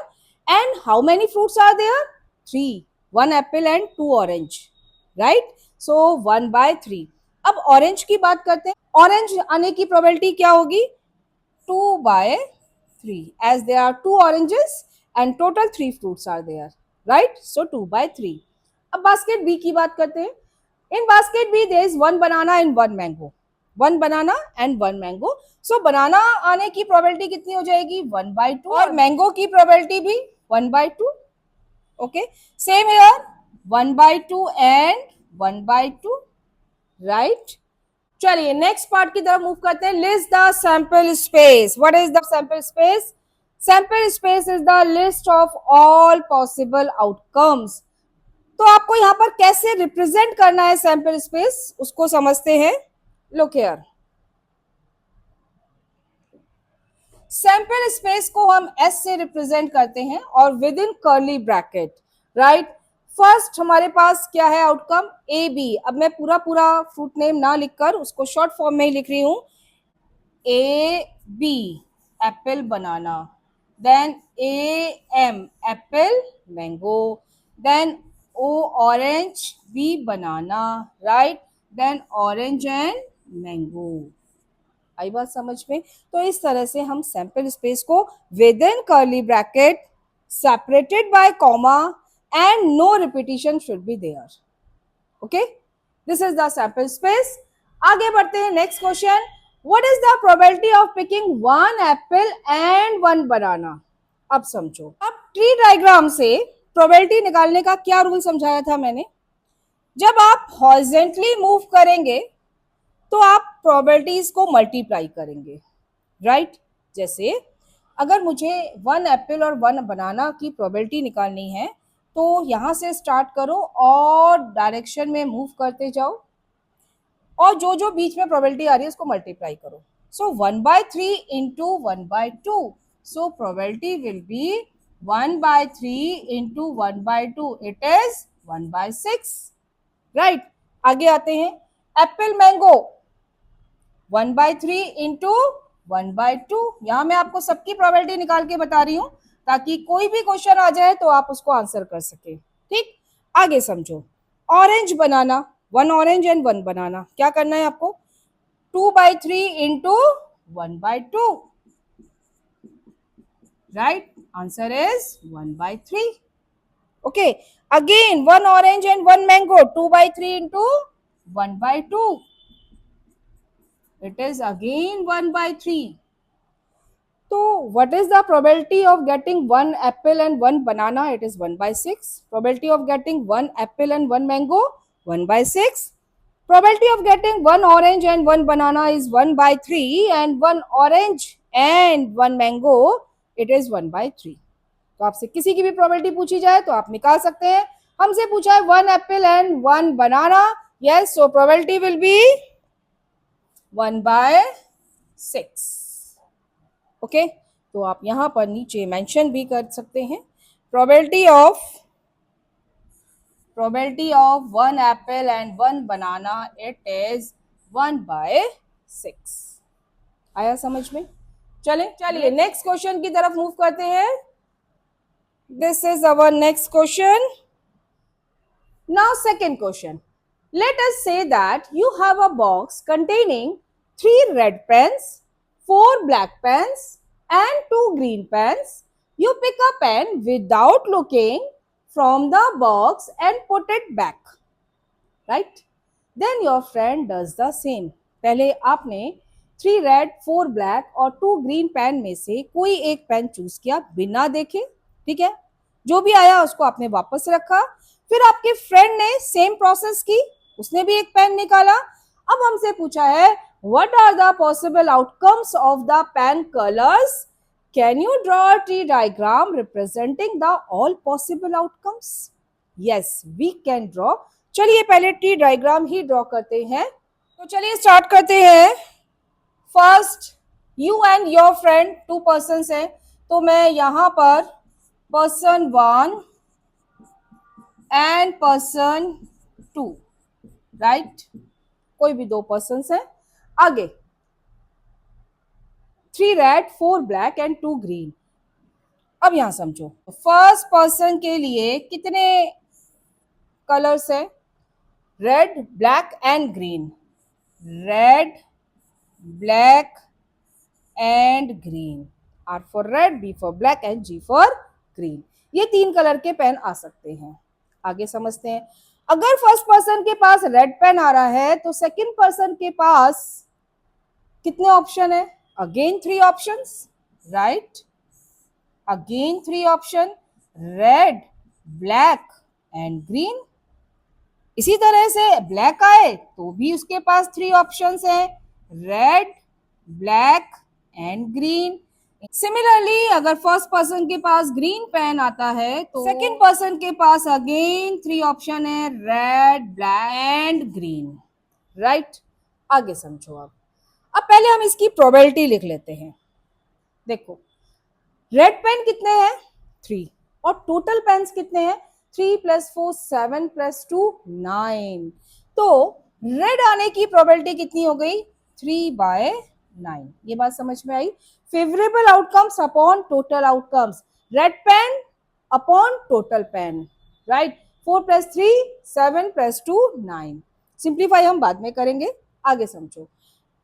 And how many fruits are there? 3. 1 apple and 2 orange, right? So 1/3. अब ऑरेंज की बात करते हैं। ऑरेंज आने की प्रोबेबिलिटी क्या होगी? 2/3, as there are 2 oranges and total 3 fruits are there, right? So 2/3. अब बास्केट बी की बात करते हैं। इन basket B there is 1 banana and 1 mango. 1 banana and 1 mango. So बनाना आने की प्रोबेबिलिटी कितनी हो जाएगी? 1/2। और मैंगो की प्रोबेबिलिटी भी 1/2। Okay, same here, 1/2 and 1/2, right? चलिए नेक्स्ट पार्ट की तरफ मूव करते हैं। List the sample space. What is the sample space? Sample space is the list of all possible outcomes. तो आपको यहां पर कैसे रिप्रेजेंट करना है सैंपल स्पेस, उसको समझते हैं। लुक हियर, सैंपल स्पेस को हम एस से रिप्रेजेंट करते हैं और with in curly bracket, right? First हमारे पास क्या है आउटकम? A B. अब मैं पूरा पूरा फ्रूट नेम ना लिखकर उसको शॉर्ट फॉर्म में ही लिख रही हूं, a b apple banana, then a m apple mango, then o orange, b banana, right? Then orange and mango. आई बात समझ में? तो इस तरह से हम सैंपल स्पेस को within curly bracket, separated by comma and no repetition should be there. Okay, this is the sample space. आगे बढ़ते हैं, next question. What is the probability of picking 1 apple and 1 बनाना? अब समझो, अब ट्री डायग्राम से प्रोबेबिलिटी निकालने का क्या रूल समझाया था मैंने? जब आप हॉरिजॉन्टली मूव करेंगे तो आप प्रोबेबिलिटीज को मल्टीप्लाई करेंगे, राइट? जैसे अगर मुझे 1 एप्पल और 1 बनाना की प्रोबेबिलिटी निकालनी है तो यहां से स्टार्ट करो और डायरेक्शन में मूव करते जाओ और जो जो बीच में प्रोबेबिलिटी आ रही है उसको मल्टीप्लाई करो। सो 1/3 into 1/2, so probability will B 1/3 into 1/2, it is 1/6, right? आगे आते हैं, एप्पल मैंगो 1/3 इंटू 1/2। यहां मैं आपको सबकी प्रोबेबिलिटी निकाल के बता रही हूं ताकि कोई भी क्वेश्चन आ जाए तो आप उसको आंसर कर सके। ठीक, आगे समझो। ऑरेंज बनाना, 1 ऑरेंज एंड 1 बनाना, क्या करना है आपको? 2/3 into 1/2, right? Answer is 1/3। Okay, again 1 orange and 1 mango, 2/3 into 1/2, it is again 1/3. So what is the probability of getting 1 apple and 1 banana? It is 1/6. Probability of getting 1 apple and 1 mango, 1/6. Probability of getting 1 orange and 1 banana is 1/3, and 1 orange and 1 mango, it is 1/3. तो आपसे किसी की भी प्रोबेबिलिटी पूछी जाए तो आप निकाल सकते हैं। हमसे पूछा है 1 apple and 1 banana, yes, so probability will B 1/6। Okay, तो आप यहां पर नीचे मेंशन भी कर सकते हैं, probability of 1 apple and 1 banana, it is 1/6। आया समझ में? चलिए नेक्स्ट क्वेश्चन की तरफ मूव करते हैं। This is our next question. Now second question, Let us say that you have a box containing 3 red pens, 4 black pens, and 2 green pens. You pick a pen without looking from the box and put it back. Right? Then your friend does the same. पहले आपने 3 रेड 4 ब्लैक और 2 ग्रीन पेन में से कोई एक पेन चूज किया बिना देखे, ठीक है? जो भी आया उसको आपने वापस रखा। फिर आपके फ्रेंड ने सेम प्रोसेस की, उसने भी एक पेन निकाला। अब हमसे पूछा है what are the possible outcomes of the pen colours? Can you draw a tree diagram representing the all possible outcomes? Yes, we can ड्रॉ। चलिए पहले ट्री डायग्राम ही ड्रॉ करते हैं। तो चलिए स्टार्ट करते हैं। First, you and your friend 2 persons हैं, तो मैं यहां पर पर्सन 1 एंड पर्सन 2, राइट? कोई भी 2 पर्सन्स हैं। आगे 3 रेड 4 ब्लैक एंड 2 ग्रीन। अब यहां समझो, फर्स्ट पर्सन के लिए कितने कलर्स है? Red black and green. Red black and green. R for red, B for black and G for green। ये 3 कलर के पेन आ सकते हैं। आगे समझते हैं। अगर फर्स्ट पर्सन के पास रेड पेन आ रहा है तो सेकंड पर्सन के पास कितने ऑप्शन है? Again 3 options, right? Again 3 option, red black and green. इसी तरह से ब्लैक आए तो भी उसके पास 3 ऑप्शंस हैं, red black and green. Similarly अगर फर्स्ट पर्सन के पास ग्रीन पेन आता है तो सेकंड पर्सन के पास अगेन 3 ऑप्शन है, red black and green, right? आगे समझो। अब पहले हम इसकी प्रोबेबिलिटी लिख लेते हैं। देखो, रेड पेन कितने हैं? 3। और टोटल पेन्स कितने हैं? 3 + 4 7 + 2 9। तो रेड आने की प्रोबेबिलिटी कितनी हो गई? 3/9। ये बात समझ में आई? Favourable outcomes upon total outcomes, red pen upon total pen, right? 4 + 3 7 + 2 9। Simplify हम बाद में करेंगे। आगे समझो,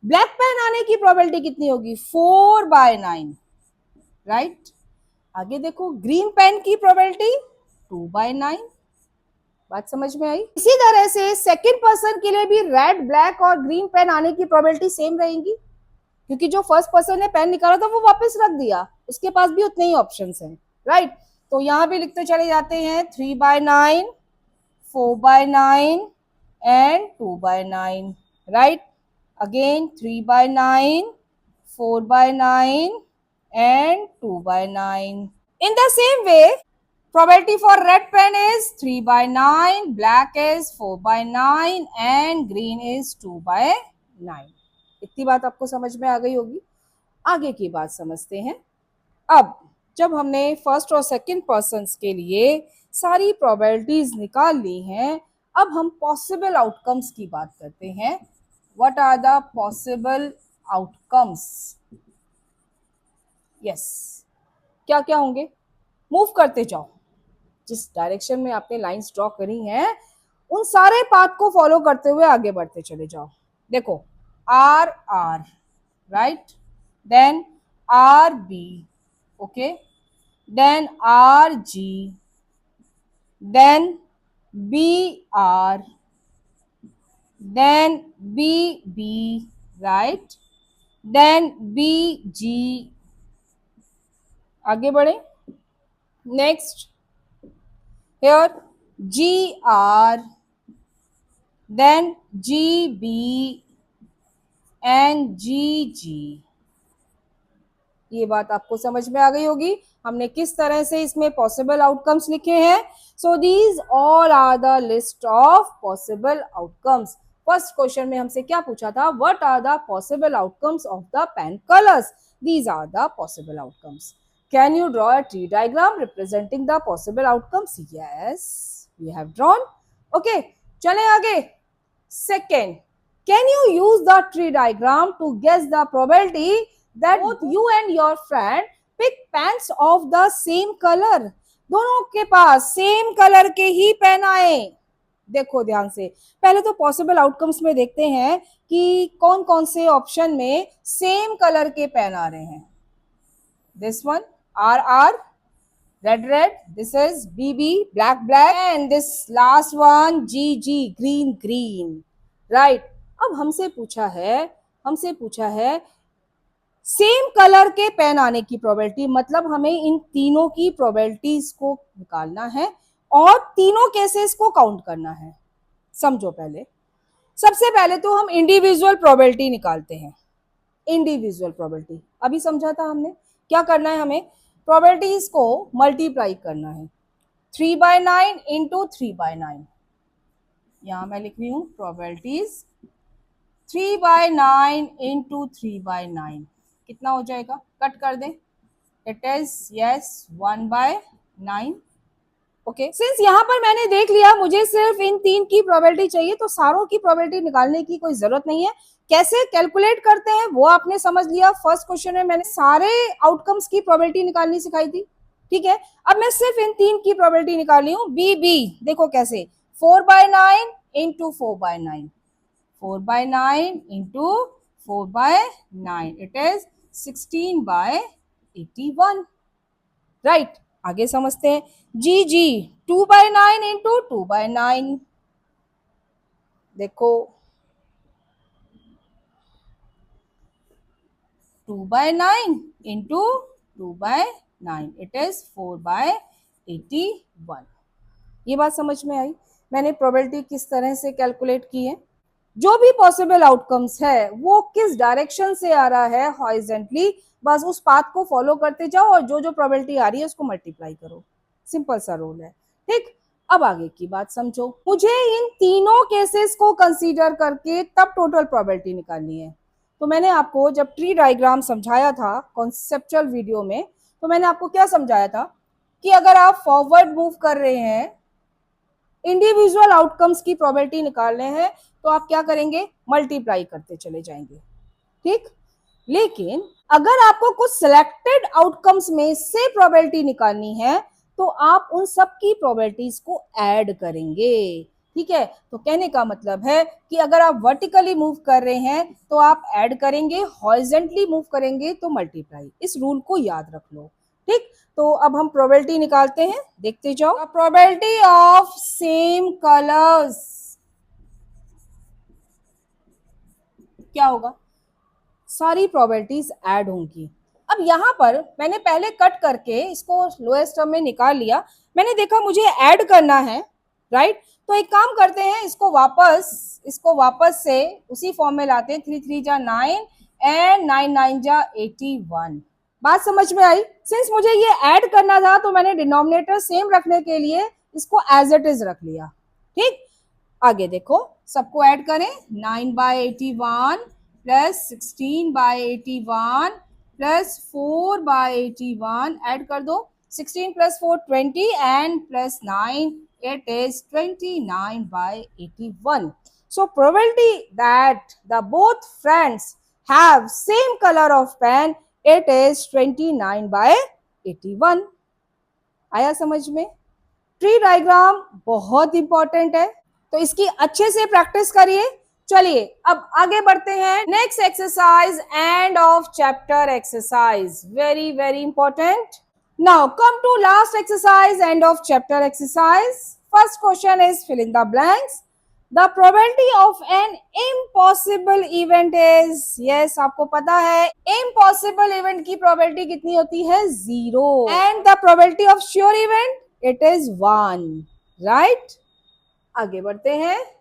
ब्लैक पेन आने की प्रोबेबिलिटी कितनी होगी? 4/9, राइट? आगे देखो, ग्रीन पेन की प्रोबेबिलिटी 2/9। बात समझ में आई? इसी तरह से सेकंड पर्सन के लिए भी रेड ब्लैक और ग्रीन पेन आने की प्रोबेबिलिटी सेम रहेंगी, क्योंकि जो फर्स्ट पर्सन ने पेन निकाला था वो वापस रख दिया, उसके पास भी उतने ही ऑप्शंस हैं, राइट? तो यहां भी लिखते चले जाते हैं 3/9 4/9 and 2/9, right? Again 3/9 4/9 and 2/9। In the same way, probability for red pen is 3/9, black is 4/9 and green is 2/9। इतनी बात आपको समझ में आ गई होगी। आगे की बात समझते हैं। अब जब हमने फर्स्ट और सेकंड पर्सन्स के लिए सारी प्रोबेबिलिटीज निकाल ली हैं, अब हम पॉसिबल आउटकम्स की बात करते हैं। What are the possible outcomes? Yes, क्या क्या होंगे? मूव करते जाओ, जिस डायरेक्शन में आपने लाइंस ड्रॉ करी हैं उन सारे पाथ को फॉलो करते हुए आगे बढ़ते चले जाओ। देखो, r r, right? Then r b, okay? Then r g, then b r, then b b, right? Then b g. आगे बढ़े। Next, here GR, then GB and GG। ये बात आपको समझ में आ गई होगी, हमने किस तरह से इसमें पॉसिबल आउटकम्स लिखे हैं। So these all are the list of possible outcomes. First question में हमसे क्या पूछा था? What are the possible outcomes of the pen colours? These are the possible outcomes. Can you draw a tree diagram representing the possible outcomes? Yes, we have drawn. Okay, चलें आगे। Second, can you use the tree diagram to guess the probability that both you and your friend pick pens of the same color? दोनों के पास सेम कलर के ही पेन आए, देखो ध्यान से, पहले तो पॉसिबल आउटकम्स में देखते हैं कि कौन कौन से ऑप्शन में सेम कलर के पेन आ रहे हैं. This one are are, red red, this is BB, black black, and this last one GG, green green, right. अब हमसे पूछा है सेम कलर के पेन आने की प्रोबेबिलिटी, मतलब हमें इन तीनों की प्रोबेबिलिटीज को निकालना है और तीनों केसेस को काउंट करना है. समझो, पहले सबसे पहले तो हम इंडिविजुअल प्रोबेबिलिटी निकालते हैं. इंडिविजुअल प्रोबेबिलिटी अभी समझा था हमने. क्या करना है, हमें प्रोबेबिलिटीज को मल्टीप्लाई करना है. 3/9 इंटू 3/9, यहां मैं लिख रही हूं प्रोबेबिलिटीज 3/9 इंटू 3/9 कितना हो जाएगा, कट कर दें. It is yes 1/9. Okay, since यहाँ पर मैंने देख लिया मुझे सिर्फ इन तीन की प्रोबेबिलिटी चाहिए, तो सारों की प्रोबेबिलिटी निकालने की कोई जरूरत नहीं है. कैसे कैलकुलेट करते हैं वो आपने समझ लिया. फर्स्ट क्वेश्चन में मैंने सारे आउटकम्स की प्रोबेबिलिटी निकालनी सिखाई थी. ठीक है, अब मैं सिर्फ इन तीन की प्रोबेबिलिटी निकाल रही हूँ. बी बी देखो कैसे, 4/9 into 4/9, 4/9 into 4/9, it is 16/81. Right, आगे समझते हैं. जी जी 2/9 इंटू 2/9, देखो 2/9 इंटू 2/9, इट इज 4/81. ये बात समझ में आई. मैंने प्रोबेबिलिटी किस तरह से कैलकुलेट की है. जो भी पॉसिबल आउटकम्स है वो किस डायरेक्शन से आ रहा है हॉरिजॉन्टली, बस उस पाथ को फॉलो करते जाओ और जो जो प्रोबेबिलिटी आ रही है उसको मल्टीप्लाई करो. सिंपल सा रूल है. ठीक, अब आगे की बात समझो. मुझे इन तीनों केसेस को कंसीडर करके तब टोटल प्रोबेबिलिटी निकालनी है. तो मैंने आपको जब ट्री डायग्राम समझाया था कॉन्सेप्चुअल वीडियो में, तो मैंने आपको क्या समझाया था कि अगर आप फॉरवर्ड मूव कर रहे हैं, इंडिविजुअल आउटकम्स की प्रोबेबिलिटी निकालने हैं, तो आप क्या करेंगे, मल्टीप्लाई करते चले जाएंगे. ठीक, लेकिन अगर आपको कुछ सिलेक्टेड आउटकम्स में से प्रोबेबिलिटी निकालनी है तो आप उन सब की प्रोबेबिलिटीज को ऐड करेंगे. ठीक है, तो कहने का मतलब है कि अगर आप वर्टिकली मूव कर रहे हैं तो आप ऐड करेंगे, हॉरिजॉन्टली मूव करेंगे तो मल्टीप्लाई. इस रूल को याद रख लो. ठीक, तो अब हम प्रोबेबिलिटी निकालते हैं, देखते जाओ. प्रोबेबिलिटी ऑफ सेम कलर्स क्या होगा, सारी प्रोबेबिलिटीज ऐड होंगी. अब यहाँ पर मैंने पहले कट करके इसको लोएस्ट टर्म में निकाल लिया. मैंने देखा मुझे ऐड करना है, राइट. तो एक काम करते हैं, इसको वापस से उसी फॉर्म में लाते हैं. 3 3 जा 9 एंड 9 9 जा 81. बात समझ में आई. सिंस मुझे ये ऐड करना था तो मैंने डिनोमिनेटर सेम रखने के लिए इसको एज इट इज रख लिया. ठीक, आगे देखो, सबको ऐड करें. 9/81 प्लस 16/81 प्लस 4/81 ऐड कर दो. 16 plus 4 20 and plus 9 it is 29/81. So probability that the both friends have same color of pen, it is 29/81. आया समझ में. ट्री डायग्राम बहुत इंपॉर्टेंट है, तो इसकी अच्छे से प्रैक्टिस करिए. चलिए अब आगे बढ़ते हैं. Next exercise, end of chapter exercise, very very important. Now come to last exercise, end of chapter exercise. First question is fill in the blanks. The probability of an impossible event is, yes आपको पता है इम्पॉसिबल इवेंट की प्रोबेबिलिटी कितनी होती है, 0. And the probability of sure event, it is 1. Right, आगे बढ़ते हैं.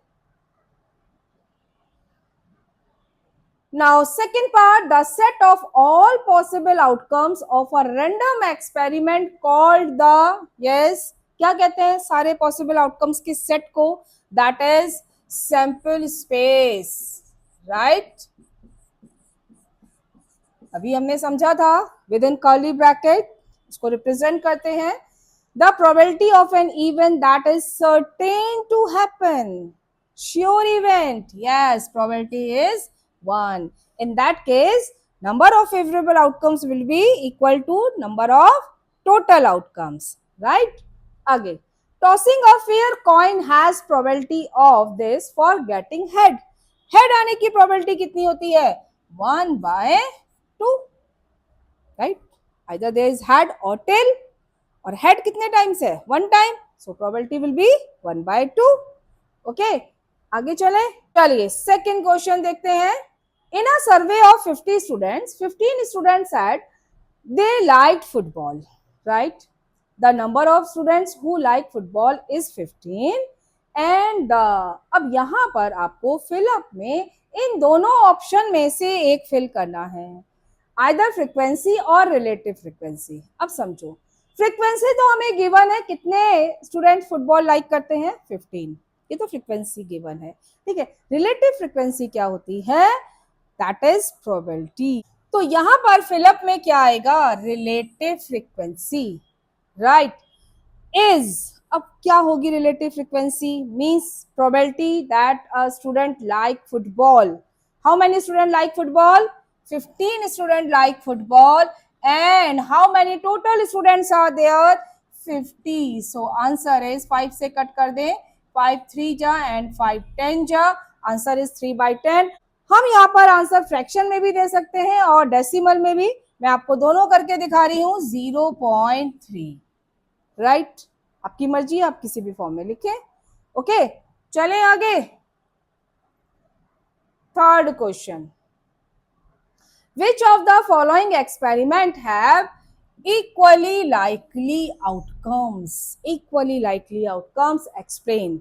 Now second part, the set of all possible outcomes of a random experiment called the, yes क्या कहते हैं सारे possible outcomes के set को, that is sample space. right, अभी हमने समझा था within curly bracket इसको represent करते हैं. The probability of an event that is certain to happen, sure event, yes probability is 1. In that case, number of favorable outcomes will be equal to number of total outcomes. right, आगे tossing a fair coin has probability of this for getting head. Head आने की प्रोबेबिलिटी कितनी होती है? 1/2, right. Either there is head और टेल, और हेड कितने टाइम्स है? 1 time, so probability will be 1/2. Okay, आगे चले. चलिए सेकेंड क्वेश्चन देखते हैं. In a survey of 50 students, 15 students said they liked football, right? The number of students who like football is 15 and अब यहाँ पर आपको फिलअप में इन दोनों ऑप्शन में से एक फिल करना है, आइदर फ्रीक्वेंसी और रिलेटिव फ्रीक्वेंसी. अब समझो, फ्रीक्वेंसी तो हमें गिवन है, कितने स्टूडेंट फुटबॉल लाइक करते हैं? 15, ये तो फ्रीक्वेंसी गिवन है. ठीक है, रिलेटिव फ्रीक्वेंसी क्या होती है? That is probability. तो यहां पर फिलअप में क्या आएगा? Relative frequency, right. इज, अब क्या होगी relative frequency? Means probability that a student like football. How many student like football? 15 students like football. And how many total students are there? 50. So answer is 5 से कट कर दें, 5 3 जा and 5 10 जा. Answer is 3/10. हम यहाँ पर आंसर फ्रैक्शन में भी दे सकते हैं और डेसिमल में भी. मैं आपको दोनों करके दिखा रही हूँ. 0.3, राइट. आपकी मर्जी, आप किसी भी फॉर्म में लिखें. ओके, चलें आगे. Third question. Which of the following experiment have equally likely outcomes? Equally likely outcomes explain.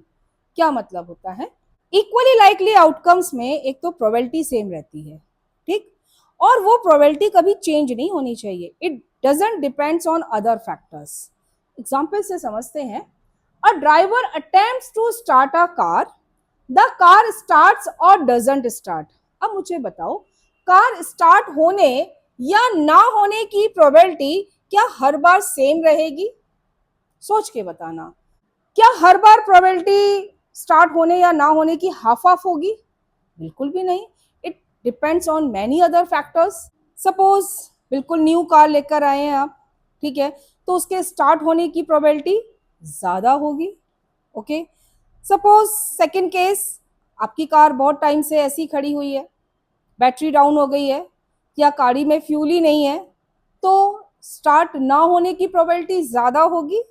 क्या मतलब होता है? Equally likely outcomes में एक तो प्रोबेबिलिटी सेम रहती है, ठीक, और वो प्रोबेबिलिटी कभी चेंज नहीं होनी चाहिए. It doesn't depends on other factors. Example से समझते हैं. A driver attempts to start a car. The car starts और डजंट स्टार्ट. अब मुझे बताओ, कार स्टार्ट होने या ना होने की प्रोबेबिलिटी क्या हर बार सेम रहेगी? सोच के बताना. क्या हर बार प्रोबेबिलिटी स्टार्ट होने या ना होने की हाफ हाफ होगी? बिल्कुल भी नहीं. It depends on many other factors. Suppose बिल्कुल न्यू कार लेकर आए हैं आप, ठीक है, तो उसके स्टार्ट होने की प्रोबेबिलिटी ज्यादा होगी. ओके, सपोज सेकंड केस, आपकी कार बहुत टाइम से ऐसी खड़ी हुई है, बैटरी डाउन हो गई है या गाड़ी में फ्यूल ही नहीं है, तो स्टार्ट ना होने की प्रोबेबिलिटी ज्यादा होगी.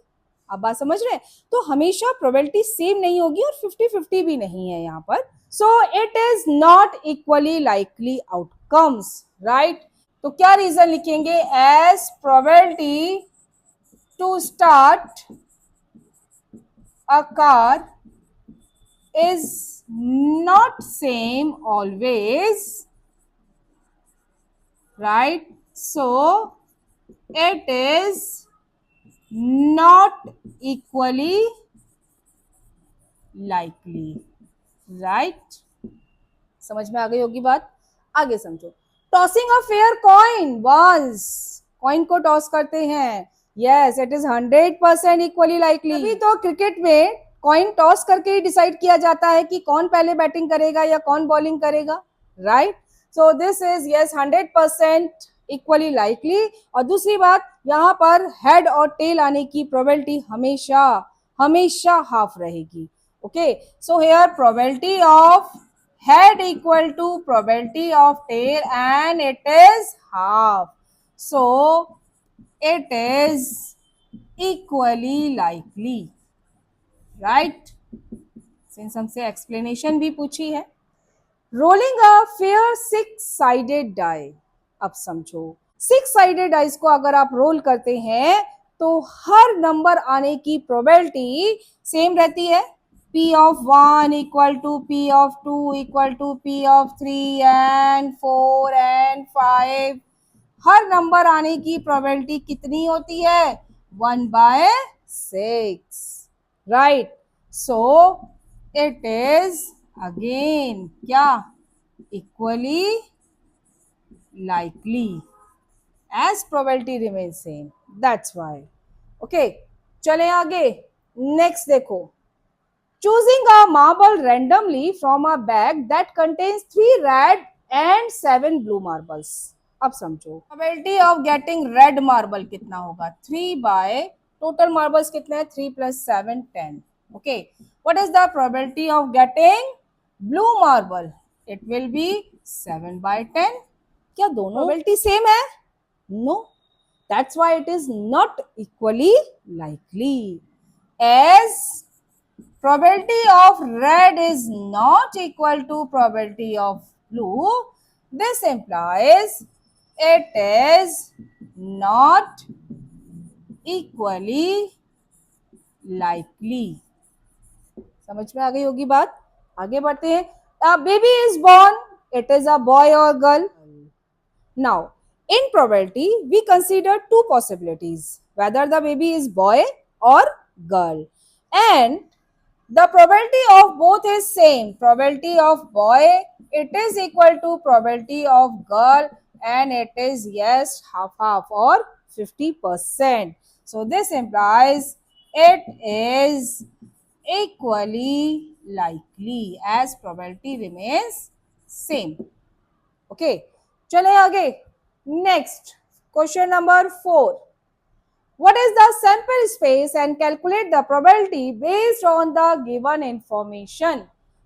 आप बात समझ रहे हैं? तो हमेशा प्रोबेबिलिटी सेम नहीं होगी और 50-50 भी नहीं है यहाँ पर. So it is not equally likely outcomes, right. तो क्या रीजन लिखेंगे? As probability to start a car is not same always, right? So it is not equally likely, right? समझ में आ गई होगी बात. आगे समझो. Tossing a fair coin once. Coin को टॉस करते हैं. Yes, it is 100% equally likely. अभी तो क्रिकेट में कॉइन टॉस करके ही डिसाइड किया जाता है कि कौन पहले बैटिंग करेगा या कौन बॉलिंग करेगा, right. So this is yes 100% equally likely. और दूसरी बात, यहाँ पर हेड और टेल आने की प्रोबेबिलिटी हमेशा हमेशा हाफ रहेगी. Okay, so here probability of head equal to probability of tail and it is half. So it is equally likely, right? Since हमसे explanation भी पूछी है. Rolling a fair six-sided die. अब समझो, सिक्स साइडेड डाइस को अगर आप रोल करते हैं तो हर नंबर आने की प्रोबेबिलिटी सेम रहती है. P of 1 equal to P of 2 equal to P of 3 and 4 and 5. हर नंबर आने की प्रोबेबिलिटी कितनी होती है? 1/6, राइट. सो इट इज अगेन क्या? Equally likely as probability remains same. That's why. Okay, चले आगे. Next देखो. Choosing a marble randomly from a bag that contains 3 red and 7 blue marbles. अब समझो, probability of getting red marble कितना होगा? 3/7. टोटल मार्बल्स कितने हैं? 3 + 7 10. Okay, what is the probability of getting blue marble? It will be 7/10. क्या दोनों प्रोबेबिलिटी सेम है? No, that's why it is not equally likely. as probability of red is not equal to probability of blue, this implies it is not equally likely. समझ में आ गई होगी बात. आगे बढ़ते हैं. A baby is born, it is a boy or girl. Now, in probability, we consider two possibilities, whether the baby is boy or girl. And the probability of both is same. Probability of boy, it is equal to probability of girl, and it is yes half or 50%. So this implies it is equally likely as probability remains same. Okay, चले आगे. Next, question number 4. What is the sample space and calculate the probability based on the given information?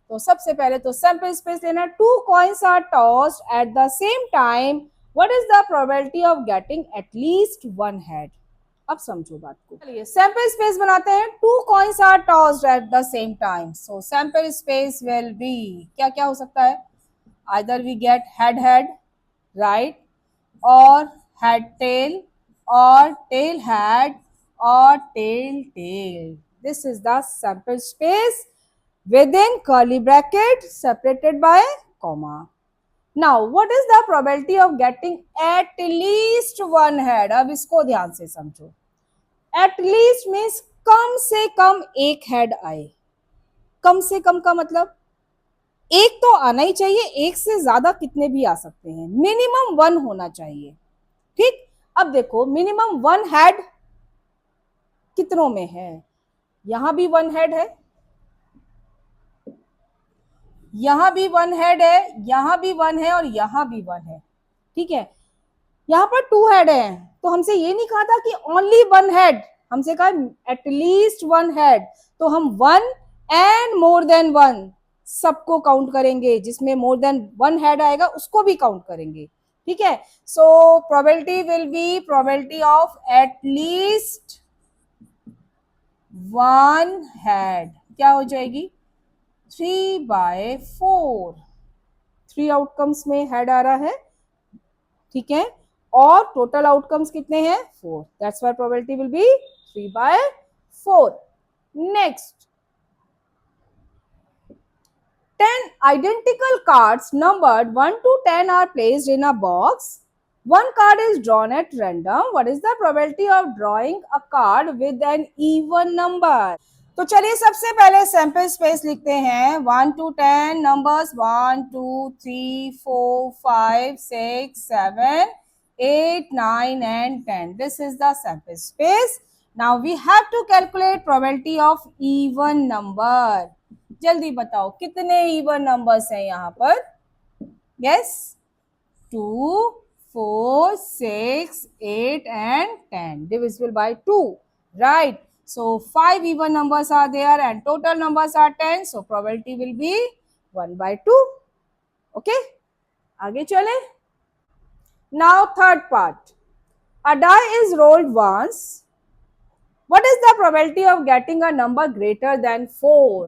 तो सबसे पहले तो sample space लेना. 2 coins are tossed at the same time. What is the probability of getting at least one head? अब समझो बात को. चलिए sample space बनाते हैं. 2 coins are tossed at the same time. So sample space will be क्या क्या हो सकता है? Either we get head, right, or head tail, or tail head, or tail. This is the sample space within curly bracket separated by comma. Now, what is the probability of getting at least one head? अब इसको ध्यान से समझो. At least means कम से कम एक हेड आए. कम से कम का मतलब एक तो आना ही चाहिए, एक से ज्यादा कितने भी आ सकते हैं, मिनिमम 1 होना चाहिए. ठीक, अब देखो मिनिमम 1 हेड कितनों में है? यहां भी 1 हेड है, यहां भी 1 हेड है, यहां भी 1 है, और यहां भी 1 है. ठीक है, यहां पर 2 हेड है, तो हमसे ये नहीं कहा था कि ओनली 1 हेड, हमसे कहा एटलीस्ट 1 हेड. तो हम 1 एंड मोर देन 1 सबको काउंट करेंगे, जिसमें मोर देन 1 हेड आएगा उसको भी काउंट करेंगे. ठीक है, सो probability will B probability of at least 1 head. क्या हो जाएगी? 3/4. 3 आउटकम्स में हेड आ रहा है. ठीक है, और टोटल आउटकम्स कितने हैं? 4. That's why probability will B 3/4. Next, 10 identical cards numbered 1 to 10 are placed in a box. One card is drawn at random. What is the probability of drawing a card with an even number? तो चलिए सबसे पहले सैंपल स्पेस लिखते हैं. 1 to 10 numbers, 1 2 3 4 5 6 7 8 9 and 10. This is the sample space. Now we have to calculate probability of even number. जल्दी बताओ कितने इवन नंबर्स हैं यहाँ पर? Yes, 2 4 6 8 and 10 divisible by 2, right? So 5 even numbers are there and total numbers are 10, so probability will be 1/2. Okay, आगे चले. Now third part, a die is rolled once. What is the probability of getting a number greater than 4?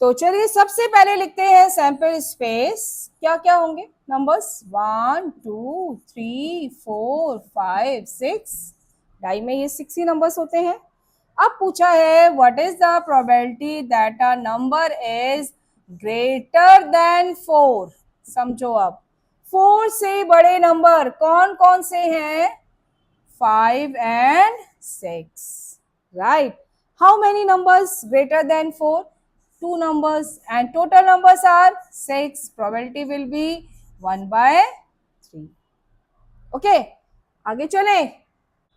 तो चलिए सबसे पहले लिखते हैं सैंपल स्पेस. क्या क्या होंगे नंबर्स? 1 2 3 4 5 6. डाई में ये 6 ही नंबर्स होते हैं. अब पूछा है what is the probability that a number is greater than 4. समझो, अब 4 से बड़े नंबर कौन कौन से हैं? 5 and 6, right? How many numbers greater than 4? 2 numbers and total numbers are 6. Probability will be 1/3. Okay, आगे चले.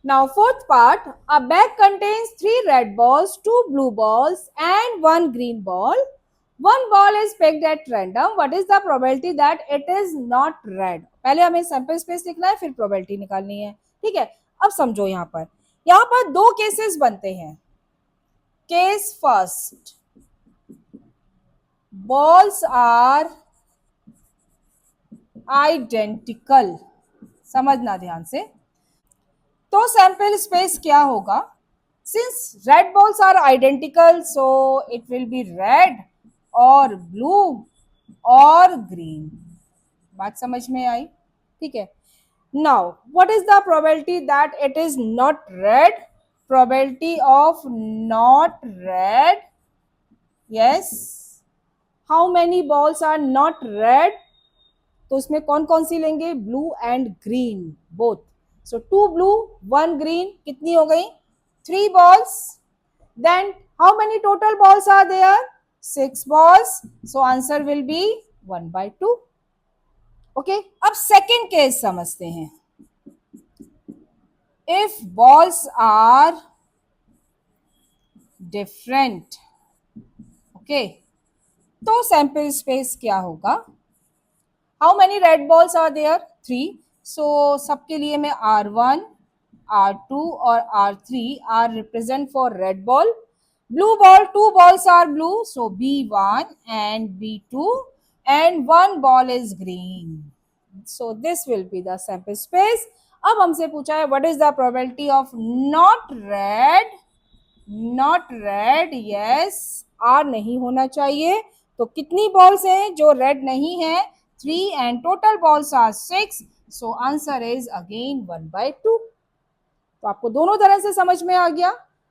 Now fourth part, a bag contains 3 red balls, 2 blue balls and 1 green ball. One ball is picked at random. What is the probability that it is not red? पहले हमें sample space लिखना है, फिर probability निकालनी है. ठीक है, अब समझो यहाँ पर दो केसेस बनते हैं. Case first, balls are identical. समझना ध्यान से. तो सैंपल स्पेस क्या होगा? Since red balls are identical, so it will be red और ब्लू और ग्रीन. बात समझ में आई? ठीक है. Now what is the probability that it is not red? Probability of not red. Yes. How many balls are not red? तो उसमें कौन कौन सी लेंगे? Blue and green both. So 2 blue 1 green, कितनी हो गई? 3 balls. Then how many total balls are there? 6 balls. So answer will be 1/2. Okay. अब second case समझते हैं. If balls are different, okay, तो sample space क्या होगा? How many red balls are there? 3. So सबके लिए मैं R1, R2 और R3 are represent for red ball. Blue ball, 2 balls are blue, so B1 and B2, and 1 ball is green. So this will be the sample space. अब हमसे पूछा है what is the probability of not red? Not red, yes. R नहीं होना चाहिए. तो कितनी balls हैं जो red नहीं है? 3 and total balls are 6. So answer is again 1/2. तो आपको दोनों तरह से समझ में आ गया.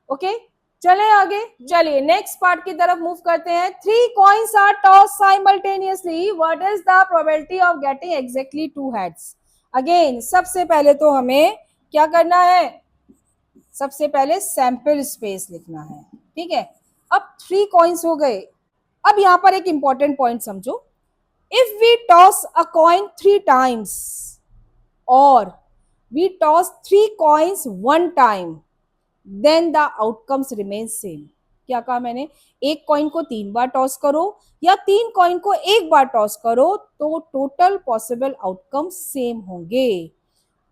ओके, चले आगे. चलिए नेक्स्ट पार्ट की तरफ मूव करते हैं. 3 coins are tossed simultaneously. What is the probability of getting exactly 2 heads? Again सबसे पहले तो हमें क्या करना है? सबसे पहले सैंपल स्पेस लिखना है. ठीक है. अब 3 कॉइन्स हो गए. अब यहां पर एक इंपॉर्टेंट पॉइंट समझो. If we toss a coin 3 times और we toss 3 coins one time, then the outcomes remain same. क्या कहा मैंने? एक कॉइन को 3 बार टॉस करो या 3 कॉइन को एक बार टॉस करो तो टोटल पॉसिबल आउटकम सेम होंगे.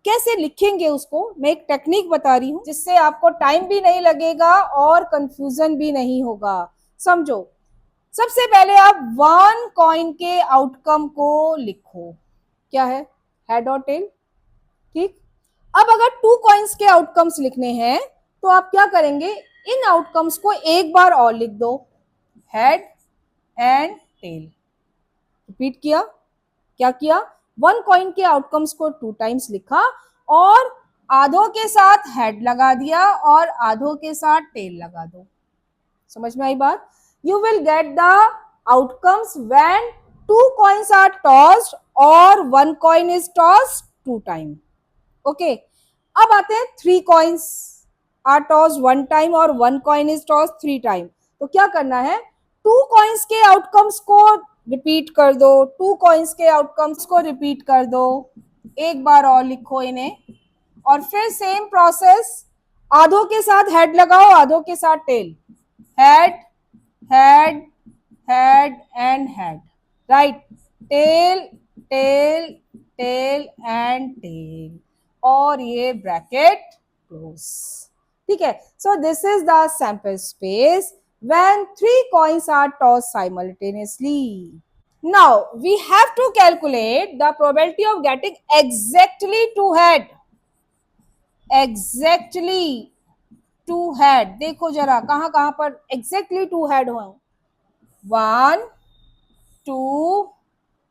कैसे लिखेंगे उसको मैं एक टेक्निक बता रही हूं जिससे आपको टाइम भी नहीं लगेगा और कंफ्यूजन भी नहीं होगा. समझो. सबसे पहले आप 1 कॉइन के आउटकम को लिखो. क्या है? हेड और टेल. ठीक. अब अगर 2 कॉइन्स के आउटकम्स लिखने हैं तो आप क्या करेंगे? इन आउटकम्स को एक बार और लिख दो. Head and tell. रिपीट किया. क्या किया? 1 कॉइन के आउटकम्स को 2 टाइम्स लिखा और आधों के साथ हेड लगा दिया और आधों के साथ टेल लगा दो. समझ में आई बात? You will get the outcomes when 2 coins are tossed और 1 coin is tossed 2 times. Okay. अब आते हैं 3 coins are tossed 1 time और 1 coin is tossed 3 time. तो क्या करना है? 2 coins के आउटकम्स को रिपीट कर दो. 2 coins के आउटकम्स को रिपीट कर दो. एक बार और लिखो इन्हें और फिर सेम प्रोसेस. आधों के साथ हेड लगाओ, आधों के साथ tail. Head head head and head. Right. Tail tail tail and tail और ये ब्रैकेट क्लोज. ठीक है. So this is the sample space when 3 coins are tossed simultaneously. Now we have to calculate the probability of getting exactly 2 head. Exactly 2 head. देखो जरा कहां कहां पर exactly 2 head हो. 1 2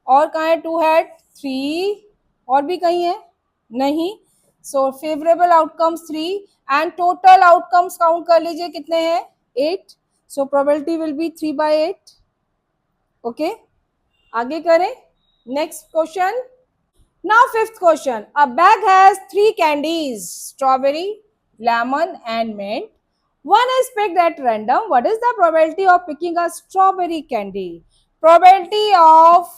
और कहां है 2 head? 3 और भी कहीं है? नहीं. So favourable outcomes 3 and total outcomes count कर लीजिए कितने हैं? 8. So probability will be 3/8. Okay. आगे करें. Next question. Now fifth question. A bag has 3 candies, strawberry, lemon and mint. One is picked at random. What is the probability of picking a strawberry candy? Probability of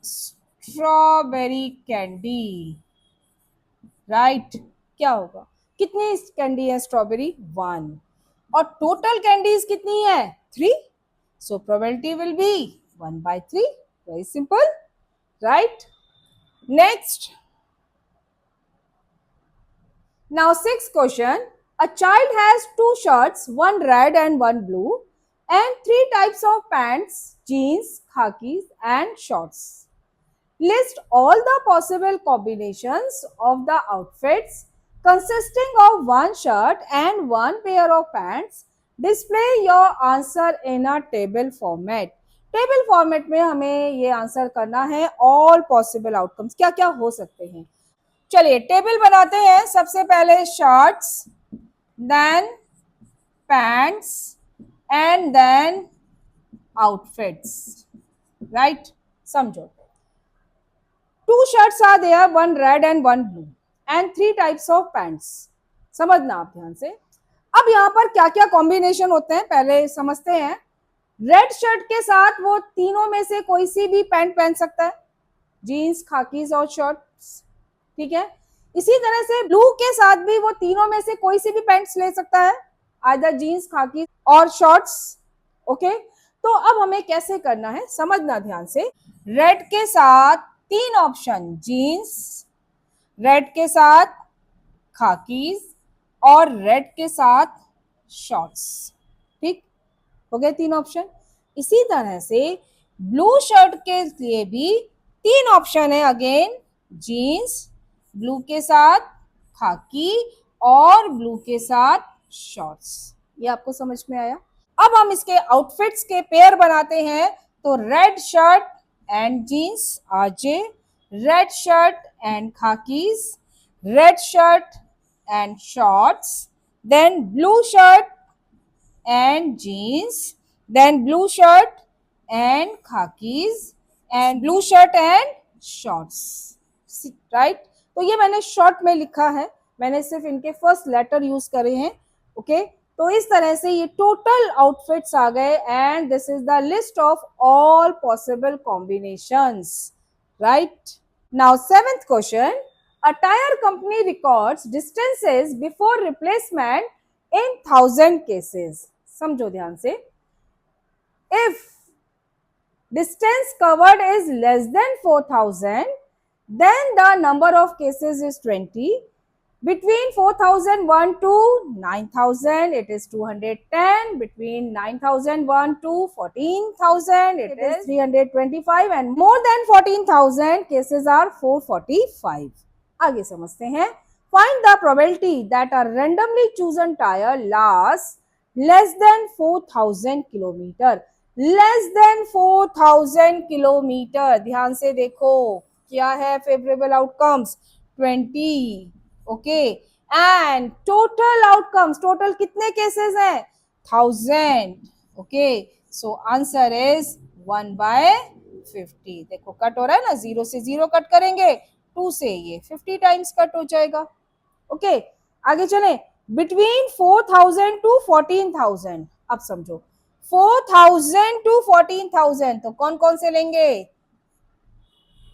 strawberry candy. Right. क्या होगा? कितनी कैंडी है स्ट्रॉबेरी? 1. और टोटल कैंडीज कितनी है? 3. सो probability will B 1/3. Very simple. Right. Next. Now, sixth question. A child has two shirts, one red and one blue, and three types of pants, jeans, khakis, and shorts. List all the possible combinations of the outfits consisting of one shirt and one pair of pants. Display your answer in a table format. Table format में हमें ये आंसर करना है ऑल पॉसिबल आउटकम्स, क्या क्या हो सकते हैं। चलिए टेबल बनाते हैं। सबसे पहले shirts, then pants and then outfits, right. समझो, two shirts are there, one red and one blue, and three types of pants. समझना आप ध्यान से। अब यहाँ पर क्या क्या कॉम्बिनेशन होते हैं पहले समझते हैं। रेड शर्ट के साथ वो तीनों में से कोई सी भी पैंट पहन सकता है, जीन्स, खाकीज और शर्ट्स, ठीक है। इसी तरह से ब्लू के साथ भी वो तीनों में से कोई सी भी पैंट्स ले सकता है, आइदर जीन्स, खाकी और शॉर्ट्स, ओके। तो अब हमें कैसे करना है समझना ध्यान से। रेड के साथ तीन ऑप्शन, जीन्स, रेड के साथ खाकीज और रेड के साथ शॉर्ट्स, ठीक हो गए तीन ऑप्शन। इसी तरह से ब्लू शर्ट के लिए भी तीन ऑप्शन है, अगेन जीन्स, ब्लू के साथ खाकी और ब्लू के साथ शॉर्ट्स। ये आपको समझ में आया। अब हम इसके आउटफिट्स के पेयर बनाते हैं। तो red shirt and jeans r j, red shirt and khakis, red shirt and shorts, then blue shirt and jeans, then blue shirt and khakis, and blue shirt and shorts, right। तो ये मैंने शॉर्ट में लिखा है, मैंने सिर्फ इनके फर्स्ट लेटर यूज करे हैं, ओके। तो इस तरह से ये टोटल आउटफिट्स आ गए and this is the list of all possible combinations, right. Now seventh question. A tire company records distances before replacement in 1000 cases. समझो ध्यान से। If distance covered is less than 4000, then the number of cases is 20. Between 4001 to 9000, it is 210. Between 9001 to 14000, it is 325. And more than 14,000 cases are 445. आगे समझते हैं। Find the probability that a randomly chosen tire lasts less than 4000 kilometer. Less than 4000 kilometer. ध्यान से देखो क्या है favourable outcomes, 20, okay. And total outcomes, total कितने केसेस हैं, 1000, ओके। So answer is 1/50। देखो कट हो रहा है ना, 0 से 0 कट करेंगे, 2 से ये 50 टाइम्स कट हो जाएगा, ओके। आगे चले। बिटवीन 4000 टू 14000, अब समझो 4000 टू 14000 तो कौन कौन से लेंगे,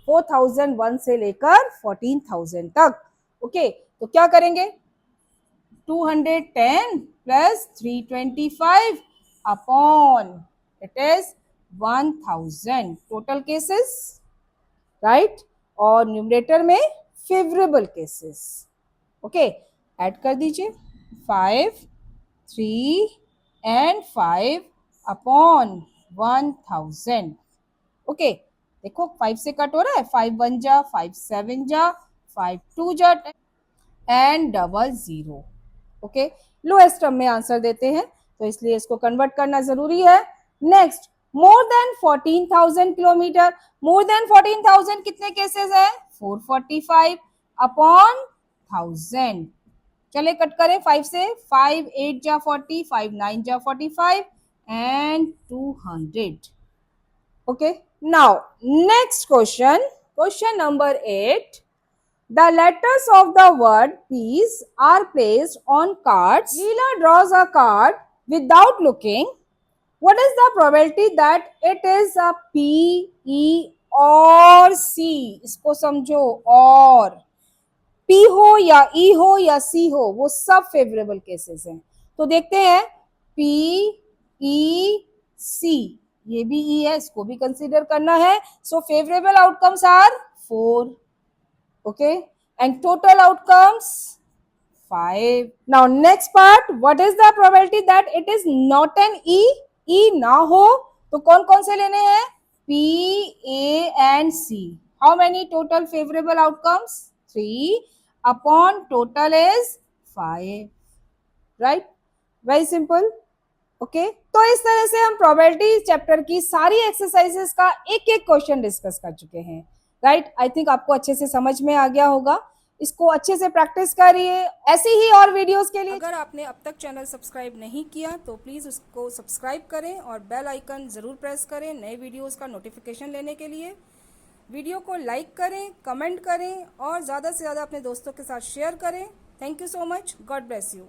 4001 से लेकर 14000 तक, ओके। तो क्या करेंगे, 210 plus 325 upon it is 1000 total cases, right. और न्यूमरेटर में फेवरेबल केसेस, ओके। ऐड कर दीजिए 5, 3 एंड 5 अपॉन 1000, ओके। देखो 5 से कट हो रहा है, 5 1 जा, 5 7 जा, 5 2 जा एंड 00, ओके। लोएस्ट टर्म में आंसर देते हैं तो इसलिए इसको कन्वर्ट करना जरूरी है। Next, more than 14,000 kilometre. More than 14,000 कितने केसेस है, 445 अपॉन 1000। चले कट करें 5 से, 5 8 जा 40, 5 9 जा 45 and 200, okay। Now next question, question number 8। The letters of the word peace are placed on cards. Leela draws a card without looking. What is the probability that it is a P, E or C? इसको समझो, और P हो या E हो या C हो, वो सब फेवरेबल केसेस हैं। तो देखते हैं P, E, C, ये भी E है, इसको भी कंसीडर करना है। So favourable outcomes are 4, okay, and total outcomes 5. Now next part, what is the probability that it is not an E? E ना हो तो कौन कौन से लेने हैं? P, A and C. How many total favorable outcomes? 3 upon total is 5. Right? Very simple. Okay तो इस तरह से हम प्रोबेबिलिटी चैप्टर की सारी एक्सरसाइजेस का एक एक क्वेश्चन डिस्कस कर चुके हैं. राइट, आई थिंक आपको अच्छे से समझ में आ गया होगा. इसको अच्छे से प्रैक्टिस करिए. ऐसी ही और वीडियोस के लिए अगर आपने अब तक चैनल सब्सक्राइब नहीं किया तो प्लीज़ उसको सब्सक्राइब करें और बेल आइकन ज़रूर प्रेस करें नए वीडियोस का नोटिफिकेशन लेने के लिए. वीडियो को लाइक करें, कमेंट करें और ज़्यादा से ज़्यादा अपने दोस्तों के साथ शेयर करें. Thank you so much. God bless you.